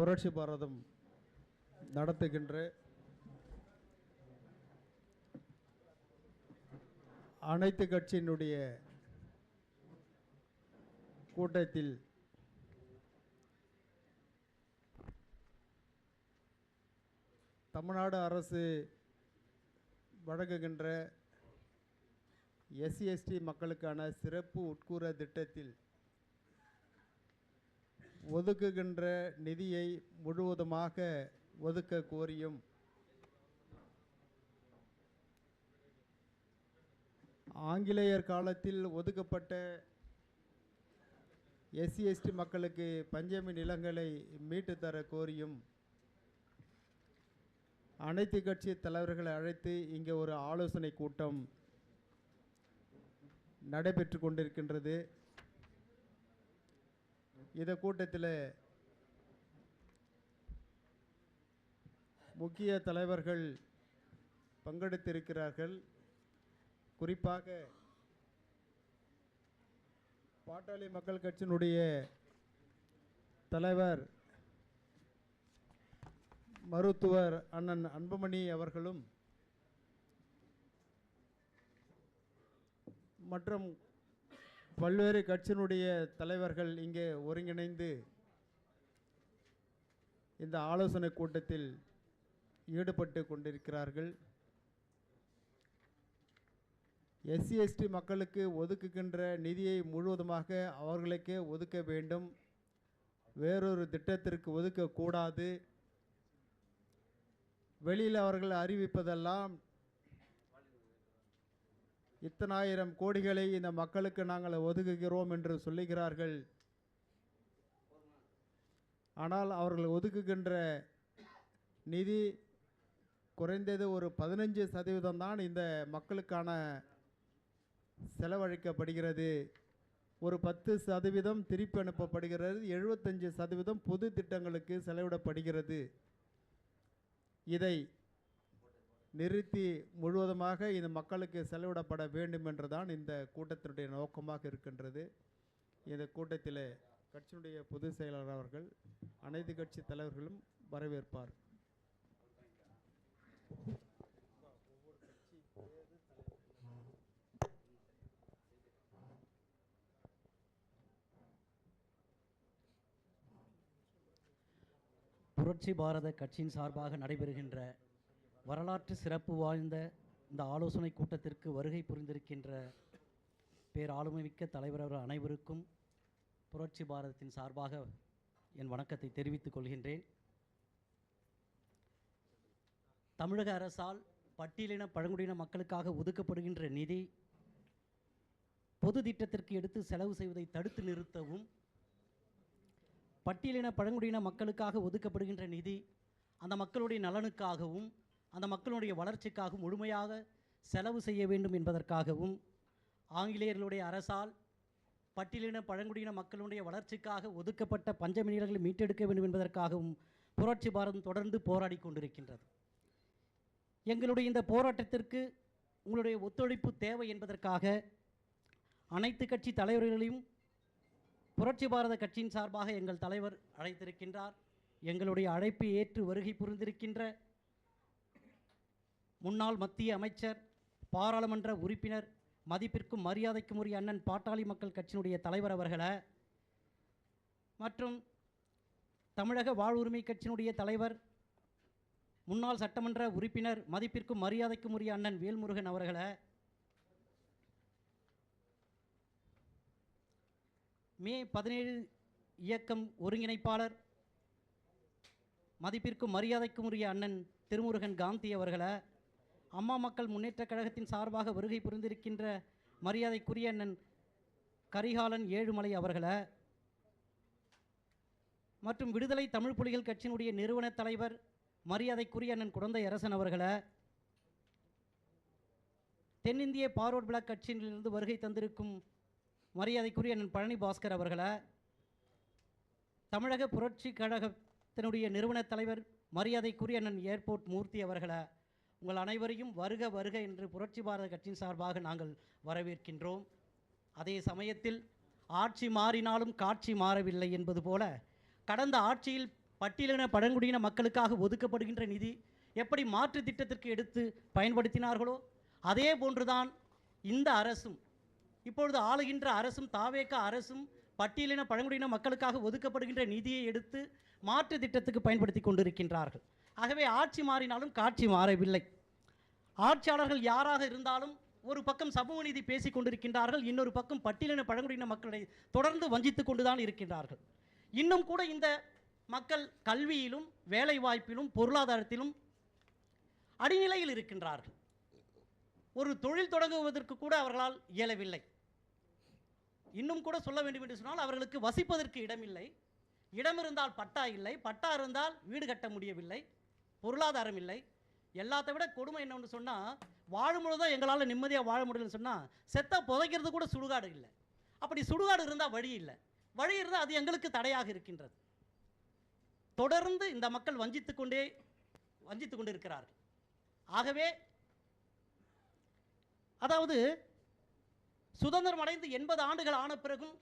புரட்சி பாரதம் நடத்துகின்ற அனைத்து கட்சியினுடைய கூட்டத்தில் தமிழ்நாடு அரசு வழங்குகின்ற SC/ST மக்களுக்கான சிறப்பு உட்கூற திட்டத்தில் ஒதுக்குகின்ற நிதியை முழுவதுமாக ஒதுக்க கோரியும் ஆங்கிலேயர் காலத்தில் ஒதுக்கப்பட்ட SC/ST மக்களுக்கு பஞ்சமி நிலங்களை மீட்டு தர கோரியும் அனைத்து கட்சி தலைவர்களை அழைத்து இங்கே ஒரு ஆலோசனை கூட்டம் நடைபெற்று கொண்டிருக்கின்றது. இந்த கூட்டத்தில் முக்கிய தலைவர்கள் பங்கெடுத்திருக்கிறார்கள். குறிப்பாக பாட்டாளி மக்கள் கட்சியினுடைய தலைவர் மருத்துவர் அண்ணன் அன்புமணி அவர்களும் மற்றும் பல்வேறு கட்சியினுடைய தலைவர்கள் இங்கே ஒருங்கிணைந்து இந்த ஆலோசனை கூட்டத்தில் ஈடுபட்டு கொண்டிருக்கிறார்கள். SC/ST மக்களுக்கு ஒதுக்குகின்ற நிதியை முழுவதுமாக அவர்களுக்கே ஒதுக்க வேண்டும், வேறொரு திட்டத்திற்கு ஒதுக்கக்கூடாது. வெளியில் அவர்கள் அறிவிப்பதெல்லாம் இத்தனாயிரம் கோடிகளை இந்த மக்களுக்கு நாங்கள் ஒதுக்குகிறோம் என்று சொல்லுகிறார்கள். ஆனால் அவர்கள் ஒதுக்குகின்ற நிதி குறைந்தது ஒரு 15% தான் இந்த மக்களுக்கான செலவழிக்கப்படுகிறது. ஒரு 10% திருப்பி அனுப்பப்படுகிறது. 75% பொது திட்டங்களுக்கு செலவிடப்படுகிறது. இதை நிறுத்தி முழுவதுமாக இந்த மக்களுக்கு செலவிடப்பட வேண்டும் என்றுதான் இந்த கூட்டத்தினுடைய நோக்கமாக இருக்கின்றது. இந்த கூட்டத்தில் கட்சியினுடைய பொதுச் செயலாளர் அவர்கள் அனைத்து கட்சி தலைவர்களும் வரவேற்பார். புரட்சி பாரத கட்சியின் சார்பாக நடைபெறுகின்ற வரலாற்று சிறப்பு வாய்ந்த இந்த ஆலோசனை கூட்டத்திற்கு வருகை புரிந்திருக்கின்ற பேராளுமைமிக்க தலைவர் அனைவருக்கும் புரட்சி பாரதத்தின் சார்பாக என் வணக்கத்தை தெரிவித்துக் கொள்கின்றேன். தமிழக அரசால் பட்டியலின பழங்குடியின மக்களுக்காக ஒதுக்கப்படுகின்ற நிதி பொது திட்டத்திற்கு எடுத்து செலவு செய்வதை தடுத்து நிறுத்தவும், பட்டியலின பழங்குடியின மக்களுக்காக ஒதுக்கப்படுகின்ற நிதி அந்த மக்களுடைய நலனுக்காகவும் அந்த மக்களுடைய வளர்ச்சிக்காகவும் முழுமையாக செலவு செய்ய வேண்டும் என்பதற்காகவும், ஆங்கிலேயர்களுடைய அரசால் பட்டியலின பழங்குடியின மக்களுடைய வளர்ச்சிக்காக ஒதுக்கப்பட்ட பஞ்சமி நிலங்களை மீட்டெடுக்க வேண்டும் என்பதற்காகவும் புரட்சி பாரதம் தொடர்ந்து போராடி கொண்டிருக்கின்றது. எங்களுடைய இந்த போராட்டத்திற்கு உங்களுடைய ஒத்துழைப்பு தேவை என்பதற்காக அனைத்து கட்சி தலைவர்களையும் புரட்சி பாரத கட்சியின் சார்பாக எங்கள் தலைவர் அழைத்திருக்கின்றார். எங்களுடைய அழைப்பை ஏற்று வருகை புரிந்திருக்கின்ற முன்னாள் மத்திய அமைச்சர், பாராளுமன்ற உறுப்பினர், மதிப்பிற்கும் மரியாதைக்கும் உரிய அண்ணன் பாட்டாளி மக்கள் கட்சியினுடைய தலைவர் அவர்களை, மற்றும் தமிழக வாழ்வுரிமை கட்சியினுடைய தலைவர், முன்னாள் சட்டமன்ற உறுப்பினர், மதிப்பிற்கும் மரியாதைக்கும் உரிய அண்ணன் வேல்முருகன் அவர்களை, மே 17 இயக்கம் ஒருங்கிணைப்பாளர், மதிப்பிற்கும் மரியாதைக்கும் உரிய அண்ணன் திருமுருகன் காந்தி அவர்களை, அம்மா மக்கள் முன்னேற்றக் கழகத்தின் சார்பாக வருகை புரிந்திருக்கின்ற மரியாதைக்குரிய அண்ணன் கரிகாலன் ஏழுமலை அவர்களை, மற்றும் விடுதலை தமிழ் புலிகள் கட்சியினுடைய நிறுவன தலைவர் மரியாதைக்குரிய அண்ணன் குடந்தை அரசன் அவர்களை, தென்னிந்திய பார்வர்ட் பிளாக் கட்சியிலிருந்து வருகை தந்திருக்கும் மரியாதைக்குரிய அண்ணன் பழனி பாஸ்கர் அவர்களை, தமிழக புரட்சி கழகத்தினுடைய நிறுவன தலைவர் மரியாதைக்குரிய அண்ணன் ஏர்போர்ட் மூர்த்தி அவர்களை, உங்கள் அனைவரையும் வருக வருக என்று புரட்சி பாரத கட்சியின் சார்பாக நாங்கள் வரவேற்கின்றோம். அதே சமயத்தில் ஆட்சி மாறினாலும் காட்சி மாறவில்லை என்பது போல, கடந்த ஆட்சியில் பட்டியலின பழங்குடியின மக்களுக்காக ஒதுக்கப்படுகின்ற நிதி எப்படி மாற்று திட்டத்திற்கு எடுத்து பயன்படுத்தினார்களோ அதே போன்றுதான் இந்த அரசும், இப்பொழுது ஆளுகின்ற அரசும், தாவேகா அரசும் பட்டியலின பழங்குடியின மக்களுக்காக ஒதுக்கப்படுகின்ற நிதியை எடுத்து மாற்று திட்டத்துக்கு பயன்படுத்தி கொண்டிருக்கின்றார்கள். ஆகவே ஆட்சி மாறினாலும் காட்சி மாறவில்லை. ஆட்சியாளர்கள் யாராக இருந்தாலும் ஒரு பக்கம் சமூக நீதி பேசிக் கொண்டிருக்கின்றார்கள், இன்னொரு பக்கம் பட்டியலின பழங்குடியின மக்களை தொடர்ந்து வஞ்சித்து கொண்டுதான் இருக்கின்றார்கள். இன்னும் கூட இந்த மக்கள் கல்வியிலும் வேலை வாய்ப்பிலும் பொருளாதாரத்திலும் அடிநிலையில் இருக்கின்றார்கள். ஒரு தொழில் தொடங்குவதற்கு கூட அவர்களால் இயலவில்லை. இன்னும் கூட சொல்ல வேண்டும் என்று சொன்னால் அவர்களுக்கு வசிப்பதற்கு இடமில்லை, இடம் இருந்தால் பட்டா இல்லை, பட்டா இருந்தால் வீடு கட்ட முடியவில்லை, பொருளாதாரம் இல்லை. எல்லாத்தை விட கொடுமை என்னன்னு சொன்னால், வாழும்பொழுதுதான் எங்களால் நிம்மதியாக வாழ முடியலன்னு சொன்னால் செத்த புதைக்கிறது கூட சுடுகாடு இல்லை. அப்படி சுடுகாடு இருந்தால் வழி இல்லை, வழி இருந்தால் அது எங்களுக்கு தடையாக இருக்கின்றது. தொடர்ந்து இந்த மக்கள் வஞ்சித்து கொண்டு இருக்கிறார்கள். ஆகவே அதாவது சுதந்திரம் அடைந்து 80 ஆண்டுகள் ஆன பிறகும்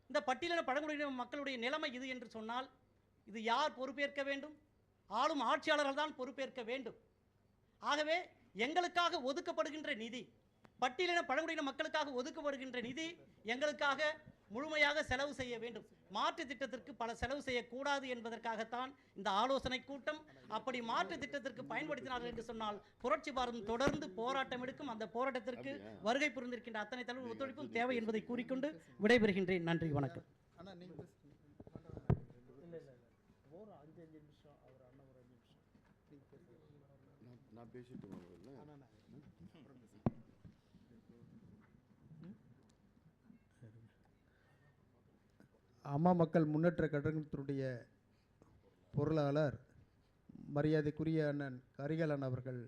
இந்த பட்டியலின பழங்குடியின மக்களுடைய நிலைமை இது என்று சொன்னால் இது யார் பொறுப்பேற்க வேண்டும்? ஆளும் ஆட்சியாளர்கள் தான் பொறுப்பேற்க வேண்டும். ஆகவே எங்களுக்காக ஒதுக்கப்படுகின்ற நிதி, பட்டியலின பழங்குடியின மக்களுக்காக ஒதுக்கப்படுகின்ற நிதி எங்களுக்காக முழுமையாக செலவு செய்ய வேண்டும். மாற்று திட்டத்திற்கு பல செலவு செய்யக்கூடாது என்பதற்காகத்தான் இந்த ஆலோசனை கூட்டம். அப்படி மாற்று திட்டத்திற்கு பயன்படுத்தினார்கள் என்று சொன்னால் புரட்சி பாரதம் தொடர்ந்து போராட்டம் எடுக்கும். அந்த போராட்டத்திற்கு வருகை புரிந்திருக்கின்ற அத்தனை தலைவர் ஒத்துழைப்பும் தேவை என்பதை கூறிக்கொண்டு விடைபெறுகின்றேன். நன்றி, வணக்கம். அம்மா மக்கள் முன்னேற்ற கழகத்தினுடைய பொருளாளர் மரியாதைக்குரிய அண்ணன் கரிகாலன் அவர்கள்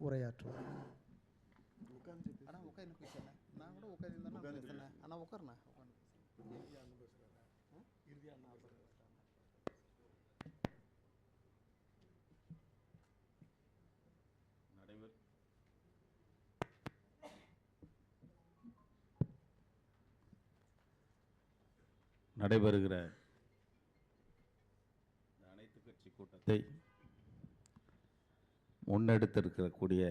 உரையாற்றுவார். நடைபெறுகிற அனைத்து கட்சி கூட்டத்தை முன்னெடுத்திருக்கக்கூடிய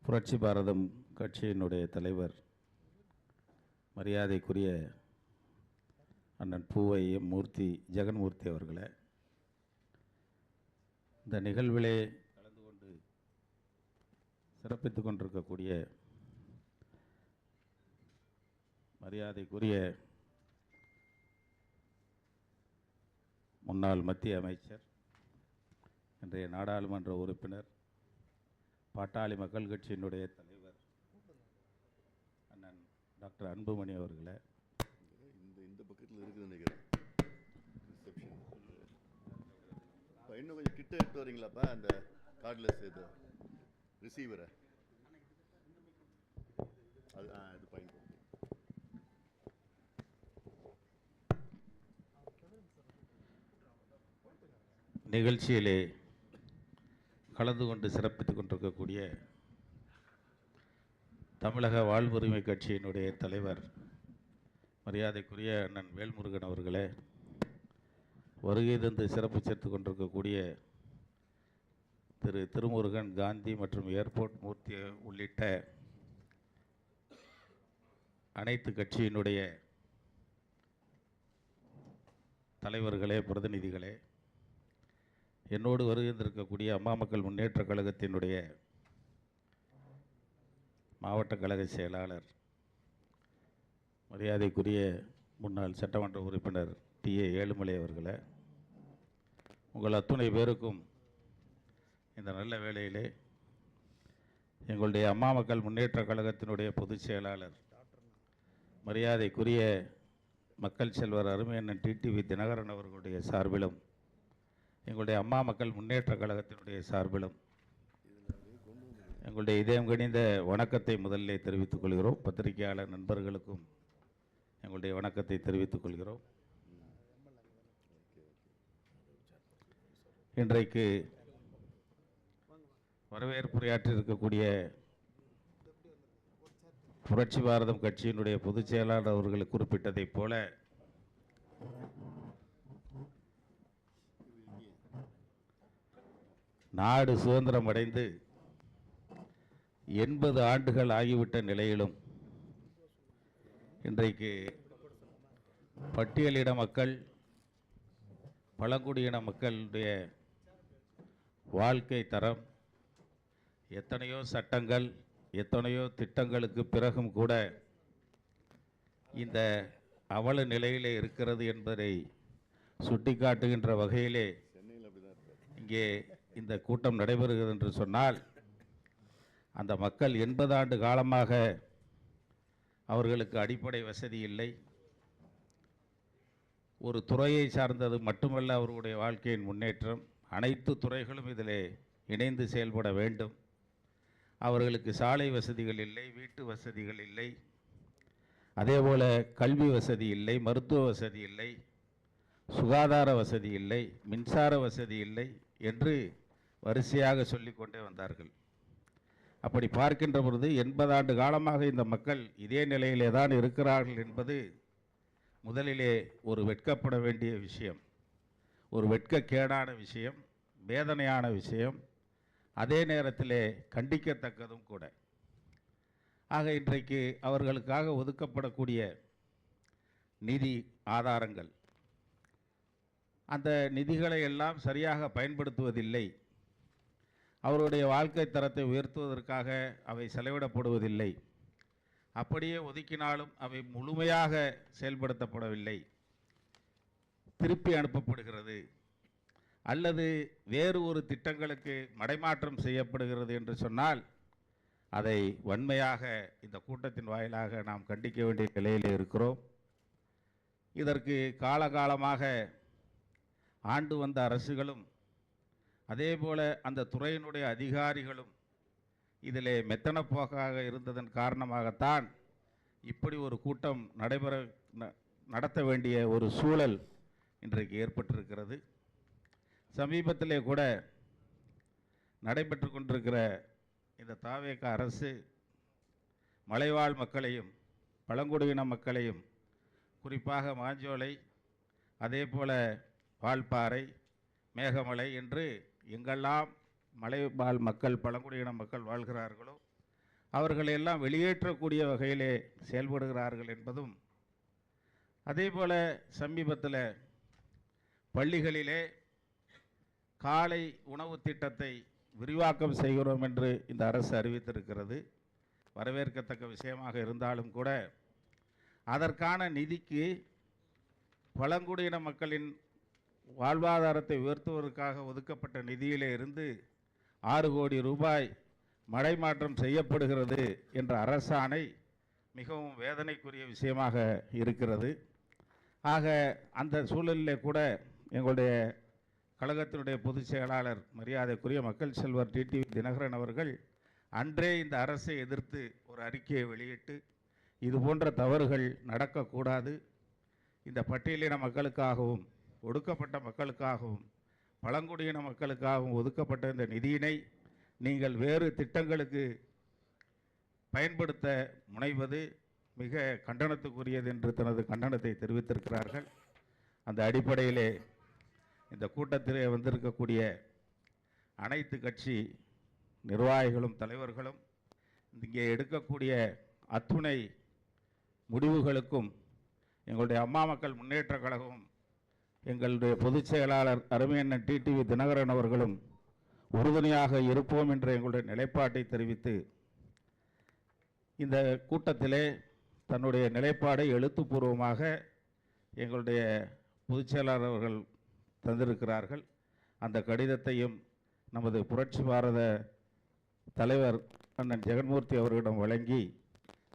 புரட்சி பாரதம் கட்சியினுடைய தலைவர் மரியாதைக்குரிய அண்ணன் பூவை மூர்த்தி ஜெகன்மூர்த்தி அவர்களே, இந்த நிகழ்விலே கலந்து கொண்டு சிறப்பித்துக் கொண்டிருக்கக்கூடிய மரியாதைக்குரிய முன்னாள் மத்திய அமைச்சர், இன்றைய நாடாளுமன்ற உறுப்பினர், பாட்டாளி மக்கள் கட்சியினுடைய தலைவர் அண்ணன் டாக்டர் அன்புமணி அவர்களே, இந்த பக்கத்தில் இருக்குது நினைக்கிறேன். இன்னும் கொஞ்சம் கிட்ட எடுத்து வரீங்களாப்பா அந்த கார்ட்லெஸ் இது ரிசீவரை, அது பயன்படுத்தும். நிகழ்ச்சியிலே கலந்து கொண்டு சிறப்பித்துக் கொண்டிருக்கக்கூடிய தமிழக வாழ்வுரிமை கட்சியினுடைய தலைவர் மரியாதைக்குரிய அண்ணன் வேல்முருகன் அவர்களே, வருகை தந்து சிறப்பு சேர்த்து கொண்டிருக்கக்கூடிய திரு திருமுருகன், காந்தி மற்றும் ஏர்போர்ட் மூர்த்தி உள்ளிட்ட அனைத்து கட்சியினுடைய தலைவர்களே, பிரதிநிதிகளே, என்னோடு வருகின்றிருக்கக்கூடிய அம்மா மக்கள் முன்னேற்ற கழகத்தினுடைய மாவட்ட கழக செயலாளர் மரியாதைக்குரிய முன்னாள் சட்டமன்ற உறுப்பினர் டி.ஏ. ஏழுமலை அவர்களே, உங்கள் அத்துணை பேருக்கும் இந்த நல்ல வேளையிலே எங்களுடைய அம்மா மக்கள் முன்னேற்ற கழகத்தினுடைய பொதுச் செயலாளர் மரியாதைக்குரிய மக்கள் செல்வர் அருமையண்ணன் டிடிவி தினகரன் அவர்களுடைய சார்பிலும் எங்களுடைய அம்மா மக்கள் முன்னேற்ற கழகத்தினுடைய சார்பிலும் எங்களுடைய இதயம் கனிந்த வணக்கத்தை முதலிலே தெரிவித்துக் கொள்கிறோம். பத்திரிகையாளர் நண்பர்களுக்கும் எங்களுடைய வணக்கத்தை தெரிவித்துக் கொள்கிறோம். இன்றைக்கு வரவேற்புரையாற்றி இருக்கக்கூடிய புரட்சி பாரதம் கட்சியினுடைய பொதுச் செயலாளர் அவர்கள் குறிப்பிட்டதைப் போல நாடு சுதந்திரம் அடைந்து 80 ஆண்டுகள் ஆகிவிட்ட நிலையிலும் இன்றைக்கு பட்டியலின மக்கள், பழங்குடியின மக்களுடைய வாழ்க்கை தரம் எத்தனையோ சட்டங்கள், எத்தனையோ திட்டங்களுக்கு பிறகும் கூட இந்த அவல நிலையிலே இருக்கிறது என்பதை சுட்டிக்காட்டுகின்ற வகையிலே இங்கே இந்த கூட்டம் நடைபெறுகிறது என்று சொன்னால், அந்த மக்கள் 80 ஆண்டு காலமாக அவர்களுக்கு அடிப்படை வசதி இல்லை. ஒரு துறையை சார்ந்தது மட்டுமல்ல அவர்களுடைய வாழ்க்கையின் முன்னேற்றம், அனைத்து துறைகளும் இதிலே இணைந்து செயல்பட வேண்டும். அவர்களுக்கு சாலை வசதிகள் இல்லை, வீட்டு வசதிகள் இல்லை, அதேபோல கல்வி வசதி இல்லை, மருத்துவ வசதி இல்லை, சுகாதார வசதி இல்லை, மின்சார வசதி இல்லை என்று வரிசையாக சொல்லிக்கொண்டே வந்தார்கள். அப்படி பார்க்கின்ற பொழுது 80 ஆண்டு காலமாக இந்த மக்கள் இதே நிலையிலே தான் இருக்கிறார்கள் என்பது முதலிலே ஒரு வெட்கப்பட வேண்டிய விஷயம், ஒரு வெட்கக்கேடான விஷயம், வேதனையான விஷயம், அதே நேரத்திலே கண்டிக்கத்தக்கதும் கூட. ஆக இன்றைக்கு அவர்களுக்காக ஒதுக்கப்படக்கூடிய நிதி ஆதாரங்கள், அந்த நிதிகளை எல்லாம் சரியாக பயன்படுத்துவதில்லை. அவருடைய வாழ்க்கை தரத்தை உயர்த்துவதற்காக அவை செலவிடப்படுவதில்லை. அப்படியே ஒதுக்கினாலும் அவை முழுமையாக செயல்படுத்தப்படவில்லை, திருப்பி அனுப்பப்படுகிறது அல்லது வேறு ஒரு திட்டங்களுக்கு மடைமாற்றம் செய்யப்படுகிறது என்று சொன்னால் அதை வன்மையாக இந்த கூட்டத்தின் வாயிலாக நாம் கண்டிக்க வேண்டிய நிலையில் இருக்கிறோம். இதற்கு காலகாலமாக ஆண்டு வந்த அரசுகளும் அதேபோல அந்த துறையினுடைய அதிகாரிகளும் இதிலே மெத்தனப்போக்காக இருந்ததன் காரணமாகத்தான் இப்படி ஒரு கூட்டம் நடத்த வேண்டிய ஒரு சூழல் இன்றைக்கு ஏற்பட்டிருக்கிறது. சமீபத்திலே கூட நடைபெற்று கொண்டிருக்கிற இந்த தாவேக அரசு மலைவாழ் மக்களையும் பழங்குடியின மக்களையும், குறிப்பாக மாஞ்சோலை, அதேபோல வால்பாறை, மேகமலை என்று எங்கெல்லாம் மலைவாழ் மக்கள், பழங்குடியின மக்கள் வாழ்கிறார்களோ அவர்களையெல்லாம் வெளியேற்றக்கூடிய வகையிலே செயல்படுகிறார்கள் என்பதும், அதேபோல சமீபத்தில் பள்ளிகளிலே காலை உணவு திட்டத்தை விரிவாக்கம் செய்கிறோம் என்று இந்த அரசு அறிவித்திருக்கிறது. வரவேற்கத்தக்க விஷயமாக இருந்தாலும் கூட அதற்கான நிதிக்கு பழங்குடியின மக்களின் வாழ்வாதாரத்தை உயர்த்துவதற்காக ஒதுக்கப்பட்ட நிதியிலே இருந்து 6 கோடி ரூபாய் மடைமாற்றம் செய்யப்படுகிறது என்ற அரசாணை மிகவும் வேதனைக்குரிய விஷயமாக இருக்கிறது. ஆக அந்த சூழலிலே கூட எங்களுடைய கழகத்தினுடைய பொதுச் செயலாளர் மரியாதைக்குரிய மக்கள் செல்வர் டிடிவி தினகரன் அவர்கள் அன்றே இந்த அரசை எதிர்த்து ஒரு அறிக்கையை வெளியிட்டு, இது போன்ற தவறுகள் நடக்கக்கூடாது, இந்த பட்டியலின மக்களுக்காகவும் ஒடுக்கப்பட்ட மக்களுக்காகவும் பழங்குடியின மக்களுக்காகவும் ஒதுக்கப்பட்ட இந்த நிதியினை நீங்கள் வேறு திட்டங்களுக்கு பயன்படுத்த முனைவது மிக கண்டனத்துக்குரியது என்று தனது கண்டனத்தை தெரிவித்திருக்கிறார்கள். அந்த அடிப்படையிலே இந்த கூட்டத்திலே வந்திருக்கக்கூடிய அனைத்து கட்சி நிர்வாகிகளும் தலைவர்களும் இங்கே எடுக்கக்கூடிய அத்துணை முடிவுகளுக்கும் எங்களுடைய அம்மா மக்கள் முன்னேற்றக் கழகமும் எங்களுடைய பொதுச் செயலாளர் அருமையண்ணன் டிடிவி தினகரன் அவர்களும் உறுதுணையாக இருப்போம் என்ற எங்களுடைய நிலைப்பாட்டை தெரிவித்து, இந்த கூட்டத்திலே தன்னுடைய நிலைப்பாடை எழுத்துப்பூர்வமாக எங்களுடைய பொதுச் செயலாளர் அவர்கள் தந்திருக்கிறார்கள். அந்த கடிதத்தையும் நமது புரட்சி பாரத தலைவர் அண்ணன் ஜெகன்மூர்த்தி அவர்களிடம் வழங்கி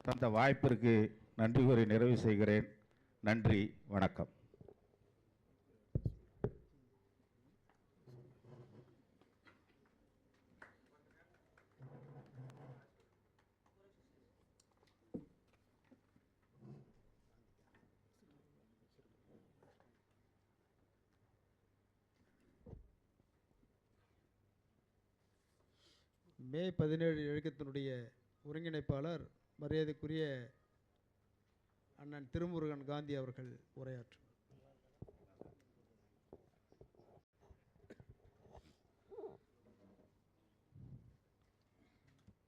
தந்த வாய்ப்பிற்கு நன்றி கூறி நிறைவு செய்கிறேன். நன்றி, வணக்கம். மே 17 இயக்கத்தினுடைய ஒருங்கிணைப்பாளர் மரியாதைக்குரிய அண்ணன் திருமுருகன் காந்தி அவர்கள் உரையாற்றும்.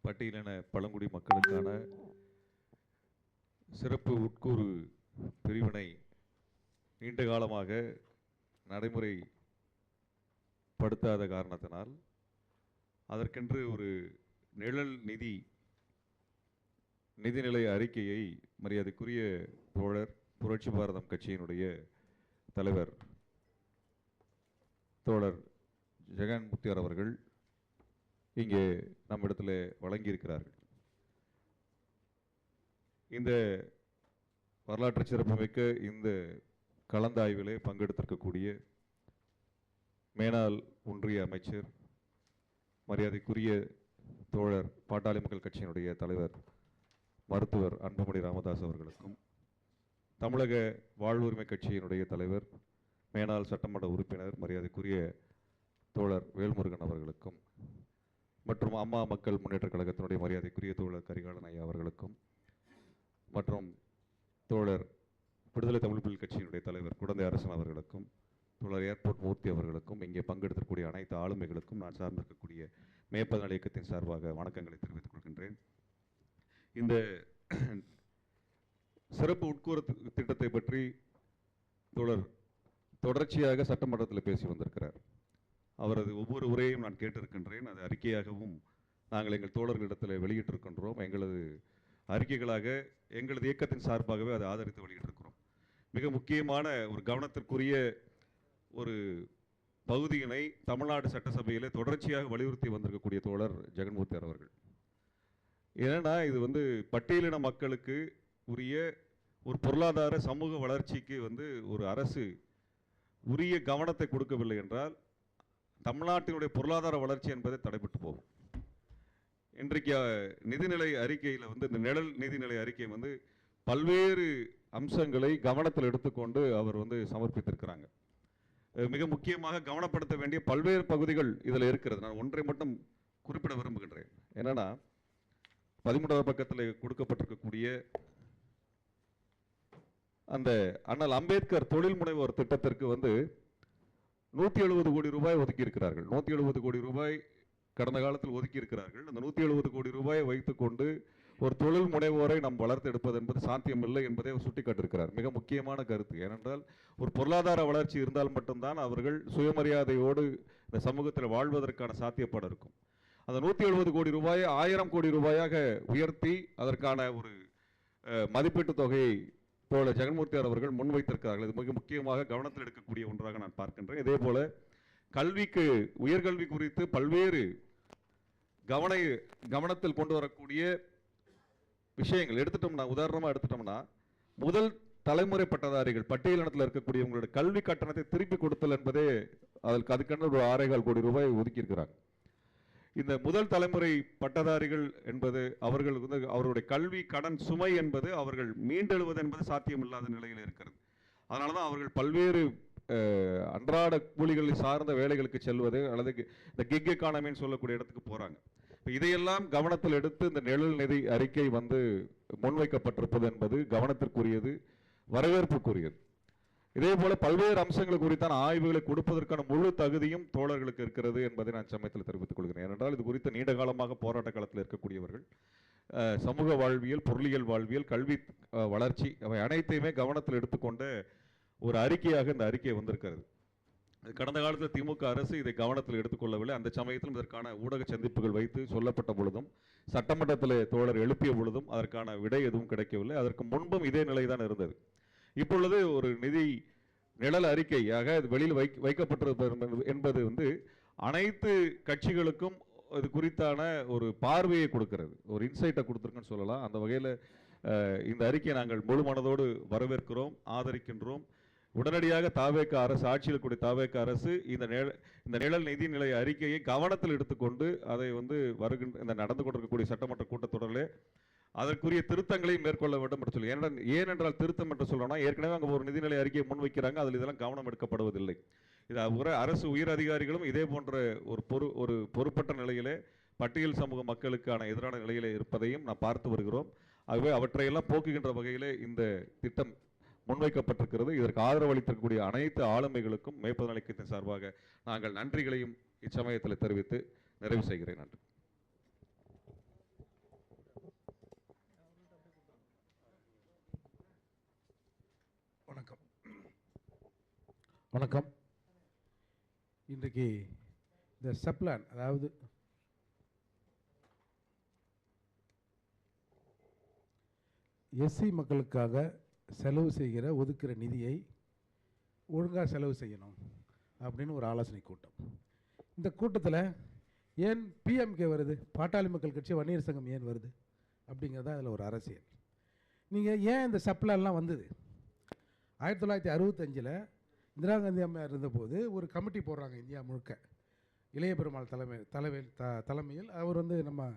பட்டியலின பழங்குடி மக்களுக்கான சிறப்பு உட்கூறு பிரிவினை நீண்ட காலமாக நடைமுறைப்படுத்தாத காரணத்தினால் அதற்கென்று ஒரு நிழல் நிதிநிலை அறிக்கையை மரியாதைக்குரிய தோழர் புரட்சி பாரதம் கட்சியினுடைய தலைவர் தோழர் ஜெகன் முத்தியார் அவர்கள் இங்கே நம்மிடத்தில் வழங்கியிருக்கிறார்கள். இந்த வரலாற்று சிறப்புமிக்க இந்த கலந்தாய்விலே பங்கெடுத்திருக்கக்கூடிய மேனாள் ஒன்றிய அமைச்சர் மரியாதைக்குரிய தோழர் பாட்டாளி மக்கள் கட்சியினுடைய தலைவர் மருத்துவர் அன்புமணி ராமதாஸ் அவர்களுக்கும், தமிழக வாழ்வுரிமை கட்சியினுடைய தலைவர் மேனாள் சட்டமன்ற உறுப்பினர் மரியாதைக்குரிய தோழர் வேல்முருகன் அவர்களுக்கும், மற்றும் அம்மா மக்கள் முன்னேற்ற கழகத்தினுடைய மரியாதைக்குரிய தோழர் கரிகாலன் ஐயா அவர்களுக்கும், மற்றும் தோழர் விடுதலை தமிழ் புலிகள் கட்சியினுடைய தலைவர் குடந்தை அரசன் அவர்களுக்கும், தோழர் ஏர்போர்ட் மூர்த்தி அவர்களுக்கும், இங்கே பங்கெடுத்திருக்கக்கூடிய அனைத்து ஆளுமைகளுக்கும் நான் சார்ந்திருக்கக்கூடிய மேற்பதன இயக்கத்தின் சார்பாக வணக்கங்களை தெரிவித்துக் கொள்கின்றேன். இந்த சிறப்பு உட்கூறு திட்டத்தை பற்றி தோழர் தொடர்ச்சியாக சட்டமன்றத்தில் பேசி வந்திருக்கிறார். அவரது ஒவ்வொரு உரையும் நான் கேட்டிருக்கின்றேன். அது அறிக்கையாகவும் நாங்கள் எங்கள் தோழர்களிடத்தில் வெளியிட்டிருக்கின்றோம். எங்களது அறிக்கைகளாக எங்களது இயக்கத்தின் சார்பாகவே அதை ஆதரித்து வெளியிட்டிருக்கிறோம். மிக முக்கியமான ஒரு கவனத்திற்குரிய ஒரு பகுதியினை தமிழ்நாடு சட்டசபையிலே தொடர்ச்சியாக வலியுறுத்தி வந்திருக்கக்கூடிய தோழர் ஜெகன்மூர்த்தியார் அவர்கள். ஏன்னா இது பட்டியலின மக்களுக்கு உரிய ஒரு பொருளாதார சமூக வளர்ச்சிக்கு ஒரு அரசு உரிய கவனத்தை கொடுக்கவில்லை என்றால் தமிழ்நாட்டினுடைய பொருளாதார வளர்ச்சி என்பதை தடைபட்டு போகும். இன்றைக்கு நிதிநிலை அறிக்கையில் இந்த நிழல் நிதிநிலை அறிக்கை பல்வேறு அம்சங்களை கவனத்தில் எடுத்துக்கொண்டு அவர் சமர்ப்பித்திருக்கிறாங்க. மிக முக்கியமாக கவனப்படுத்த வேண்டிய பல்வேறு பகுதிகள் இதில் இருக்கிறது. நான் ஒன்றை மட்டும் குறிப்பிட விரும்புகின்றேன். என்னன்னா 13வது பக்கத்தில் கொடுக்கப்பட்டிருக்கக்கூடிய அந்த அண்ணல் அம்பேத்கர் தொழில் முனைவோர் திட்டத்திற்கு 170 கோடி ரூபாய் ஒதுக்கி இருக்கிறார்கள். 170 கோடி ரூபாய் கடந்த காலத்தில் ஒதுக்கி இருக்கிறார்கள். அந்த 170 கோடி ரூபாயை வைத்துக்கொண்டு ஒரு தொழில் முனைவோரை நாம் வளர்த்து எடுப்பது என்பது சாத்தியமில்லை என்பதை அவர் சுட்டிக்காட்டியிருக்கிறார். மிக முக்கியமான கருத்து. ஏனென்றால் ஒரு பொருளாதார வளர்ச்சி இருந்தால் மட்டும்தான் அவர்கள் சுயமரியாதையோடு இந்த சமூகத்தில் வாழ்வதற்கான சாத்தியப்பாடு இருக்கும். அந்த 170 கோடி ரூபாயை 1000 கோடி ரூபாயாக உயர்த்தி அதற்கான ஒரு மதிப்பீட்டு தொகையை தோழர் ஜெகன்மூர்த்தியார் அவர்கள் முன்வைத்திருக்கிறார்கள். இது மிக முக்கியமாக கவனத்தில் எடுக்கக்கூடிய ஒன்றாக நான் பார்க்கின்றேன். இதே போல கல்விக்கு, உயர்கல்வி குறித்து பல்வேறு கவனத்தில் கொண்டு வரக்கூடிய விஷயங்கள் எடுத்துட்டோம்னா, உதாரணமாக எடுத்துட்டோம்னா, முதல் தலைமுறை பட்டதாரிகள் பட்டியலினத்தில் இருக்கக்கூடியவங்களுடைய கல்வி கட்டணத்தை திருப்பி கொடுத்தல் என்பதே அதுக்கென்று ஒரு 6.25 கோடி ரூபாய் ஒதுக்கியிருக்கிறாங்க. இந்த முதல் தலைமுறை பட்டதாரிகள் என்பது அவர்கள் அவருடைய கல்வி கடன் சுமை என்பது அவர்கள் மீண்டெழுவது என்பது சாத்தியமில்லாத நிலையில் இருக்கிறது. அதனால தான் அவர்கள் பல்வேறு அன்றாட கூலிகளை சார்ந்த வேலைகளுக்கு செல்வது அல்லது இந்த கிக் எக்கானமின்னு சொல்லக்கூடிய இடத்துக்கு போகிறாங்க. இதையெல்லாம் கவனத்தில் எடுத்து இந்த நிழல் நிதி அறிக்கை முன்வைக்கப்பட்டிருப்பது என்பது கவனத்திற்குரியது, வரவேற்புக்குரியது. இதே போல பல்வேறு அம்சங்கள் குறித்தான ஆய்வுகளை கொடுப்பதற்கான முழு தகுதியும் தோழர்களுக்கு இருக்கிறது என்பதை நான் சமயத்தில் தெரிவித்துக் கொள்கிறேன். ஏனென்றால் இது குறித்த நீண்ட காலமாக போராட்ட காலத்தில் இருக்கக்கூடியவர்கள் சமூக வாழ்வியல், பொருளியல் வாழ்வியல், கல்வி வளர்ச்சி அவை அனைத்தையுமே கவனத்தில் எடுத்துக்கொண்ட ஒரு அறிக்கையாக இந்த அறிக்கை வந்திருக்கிறது. கடந்த காலத்தில் திமுக அரசு இதை கவனத்தில் எடுத்துக்கொள்ளவில்லை. அந்த சமயத்தில் இதற்கான ஊடக சந்திப்புகள் வைத்து சொல்லப்பட்ட பொழுதும், சட்டமன்றத்தில் தோழர் எழுப்பிய பொழுதும் அதற்கான விடை எதுவும் கிடைக்கவில்லை. அதற்கு முன்பும் இதே நிலைதான் இருந்தது. இப்பொழுது ஒரு நிதி நிழல் அறிக்கையாக வெளியில் வைக்கப்பட்டிருப்பது என்பது அனைத்து கட்சிகளுக்கும் இது குறித்தான ஒரு பார்வையை கொடுக்கிறது, ஒரு இன்சைட்டை கொடுத்துருக்குன்னு சொல்லலாம். அந்த வகையில் இந்த அறிக்கையை நாங்கள் முழு மனதோடு வரவேற்கிறோம், ஆதரிக்கின்றோம். உடனடியாக தாவேக அரசு, ஆட்சியில் கூடிய தாவேக அரசு இந்த நிழல் நிதிநிலை அறிக்கையை கவனத்தில் எடுத்துக்கொண்டு அதை வருகின்ற இந்த நடந்து கொண்டிருக்கக்கூடிய சட்டமன்ற கூட்டத்தொடரிலே அதற்குரிய திருத்தங்களை மேற்கொள்ள வேண்டும் என்று சொல்லி. ஏனென்றால் திருத்தம் என்று சொல்லணும்னா, ஏற்கனவே அங்கே ஒரு நிதிநிலை அறிக்கையை முன்வைக்கிறாங்க, அதில் இதெல்லாம் கவனம் எடுக்கப்படுவதில்லை. இது அரசு உயர் அதிகாரிகளும் இதே போன்ற ஒரு பொறுப்பற்ற நிலையிலே பட்டியல் சமூக மக்களுக்கான எதிரான நிலையிலே இருப்பதையும் நாம் பார்த்து வருகிறோம். ஆகவே அவற்றையெல்லாம் போக்குகின்ற வகையிலே இந்த திட்டம் முன்வைக்கப்பட்டிருக்கிறது. இதற்கு ஆதரவு அளித்திருக்கக்கூடிய அனைத்து ஆளுமைகளுக்கும் மேற்பதன இயக்கத்தின் சார்பாக நாங்கள் நன்றிகளையும் இச்சமயத்தில் தெரிவித்து நிறைவு செய்கிறேன். நன்றி. வணக்கம். இன்றைக்கு இந்த சப்ளான், அதாவது எஸ்சி மக்களுக்காக செலவு செய்கிற ஒதுக்குற நிதியை ஒழுங்காக செலவு செய்யணும் அப்படின்னு ஒரு ஆலோசனை கூட்டம். இந்த கூட்டத்தில் ஏன் பிஎம்கே வருது, பாட்டாளி மக்கள் கட்சி, வன்னியர் சங்கம் ஏன் வருது அப்படிங்கிறது தான் அதில் ஒரு அரசியல். நீங்கள் ஏன் இந்த சப்ளான்லாம் வந்தது? 1965 இந்திரா காந்தி அம்மையார் இருந்தபோது ஒரு கமிட்டி போடுறாங்க இந்தியா முழுக்க. இளைய பெருமாள் தலைமையில் அவர் வந்து நம்ம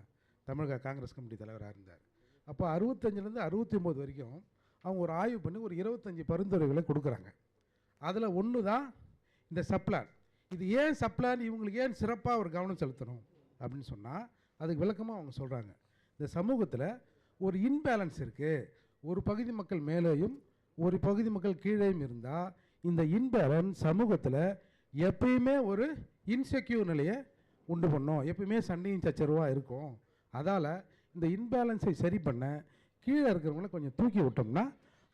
தமிழக காங்கிரஸ் கமிட்டி தலைவராக இருந்தார். அப்போ 65லேருந்து 69 வரைக்கும் அவங்க ஒரு ஆய்வு பண்ணி ஒரு 25 பரிந்துரைகளை கொடுக்குறாங்க. அதில் ஒன்று தான் இந்த சப்ளான். இது ஏன் சப்ளான், இவங்களுக்கு ஏன் சிறப்பாக ஒரு கவனம் செலுத்தணும் அப்படின்னு சொன்னால் அதுக்கு விளக்கமாக அவங்க சொல்கிறாங்க. இந்த சமூகத்தில் ஒரு இன்பேலன்ஸ் இருக்குது. ஒரு பகுதி மக்கள் மேலேயும் ஒரு பகுதி மக்கள் கீழேயும் இருந்தால் இந்த இன்பேலன்ஸ் சமூகத்தில் எப்பயுமே ஒரு இன்செக்யூர் நிலையை உண்டு பண்ணும், எப்பயுமே சண்டையும் சச்சரவாக இருக்கும். அதால் இந்த இன்பேலன்ஸை சரி பண்ண கீழே இருக்கிறவங்கள கொஞ்சம் தூக்கி விட்டோம்னா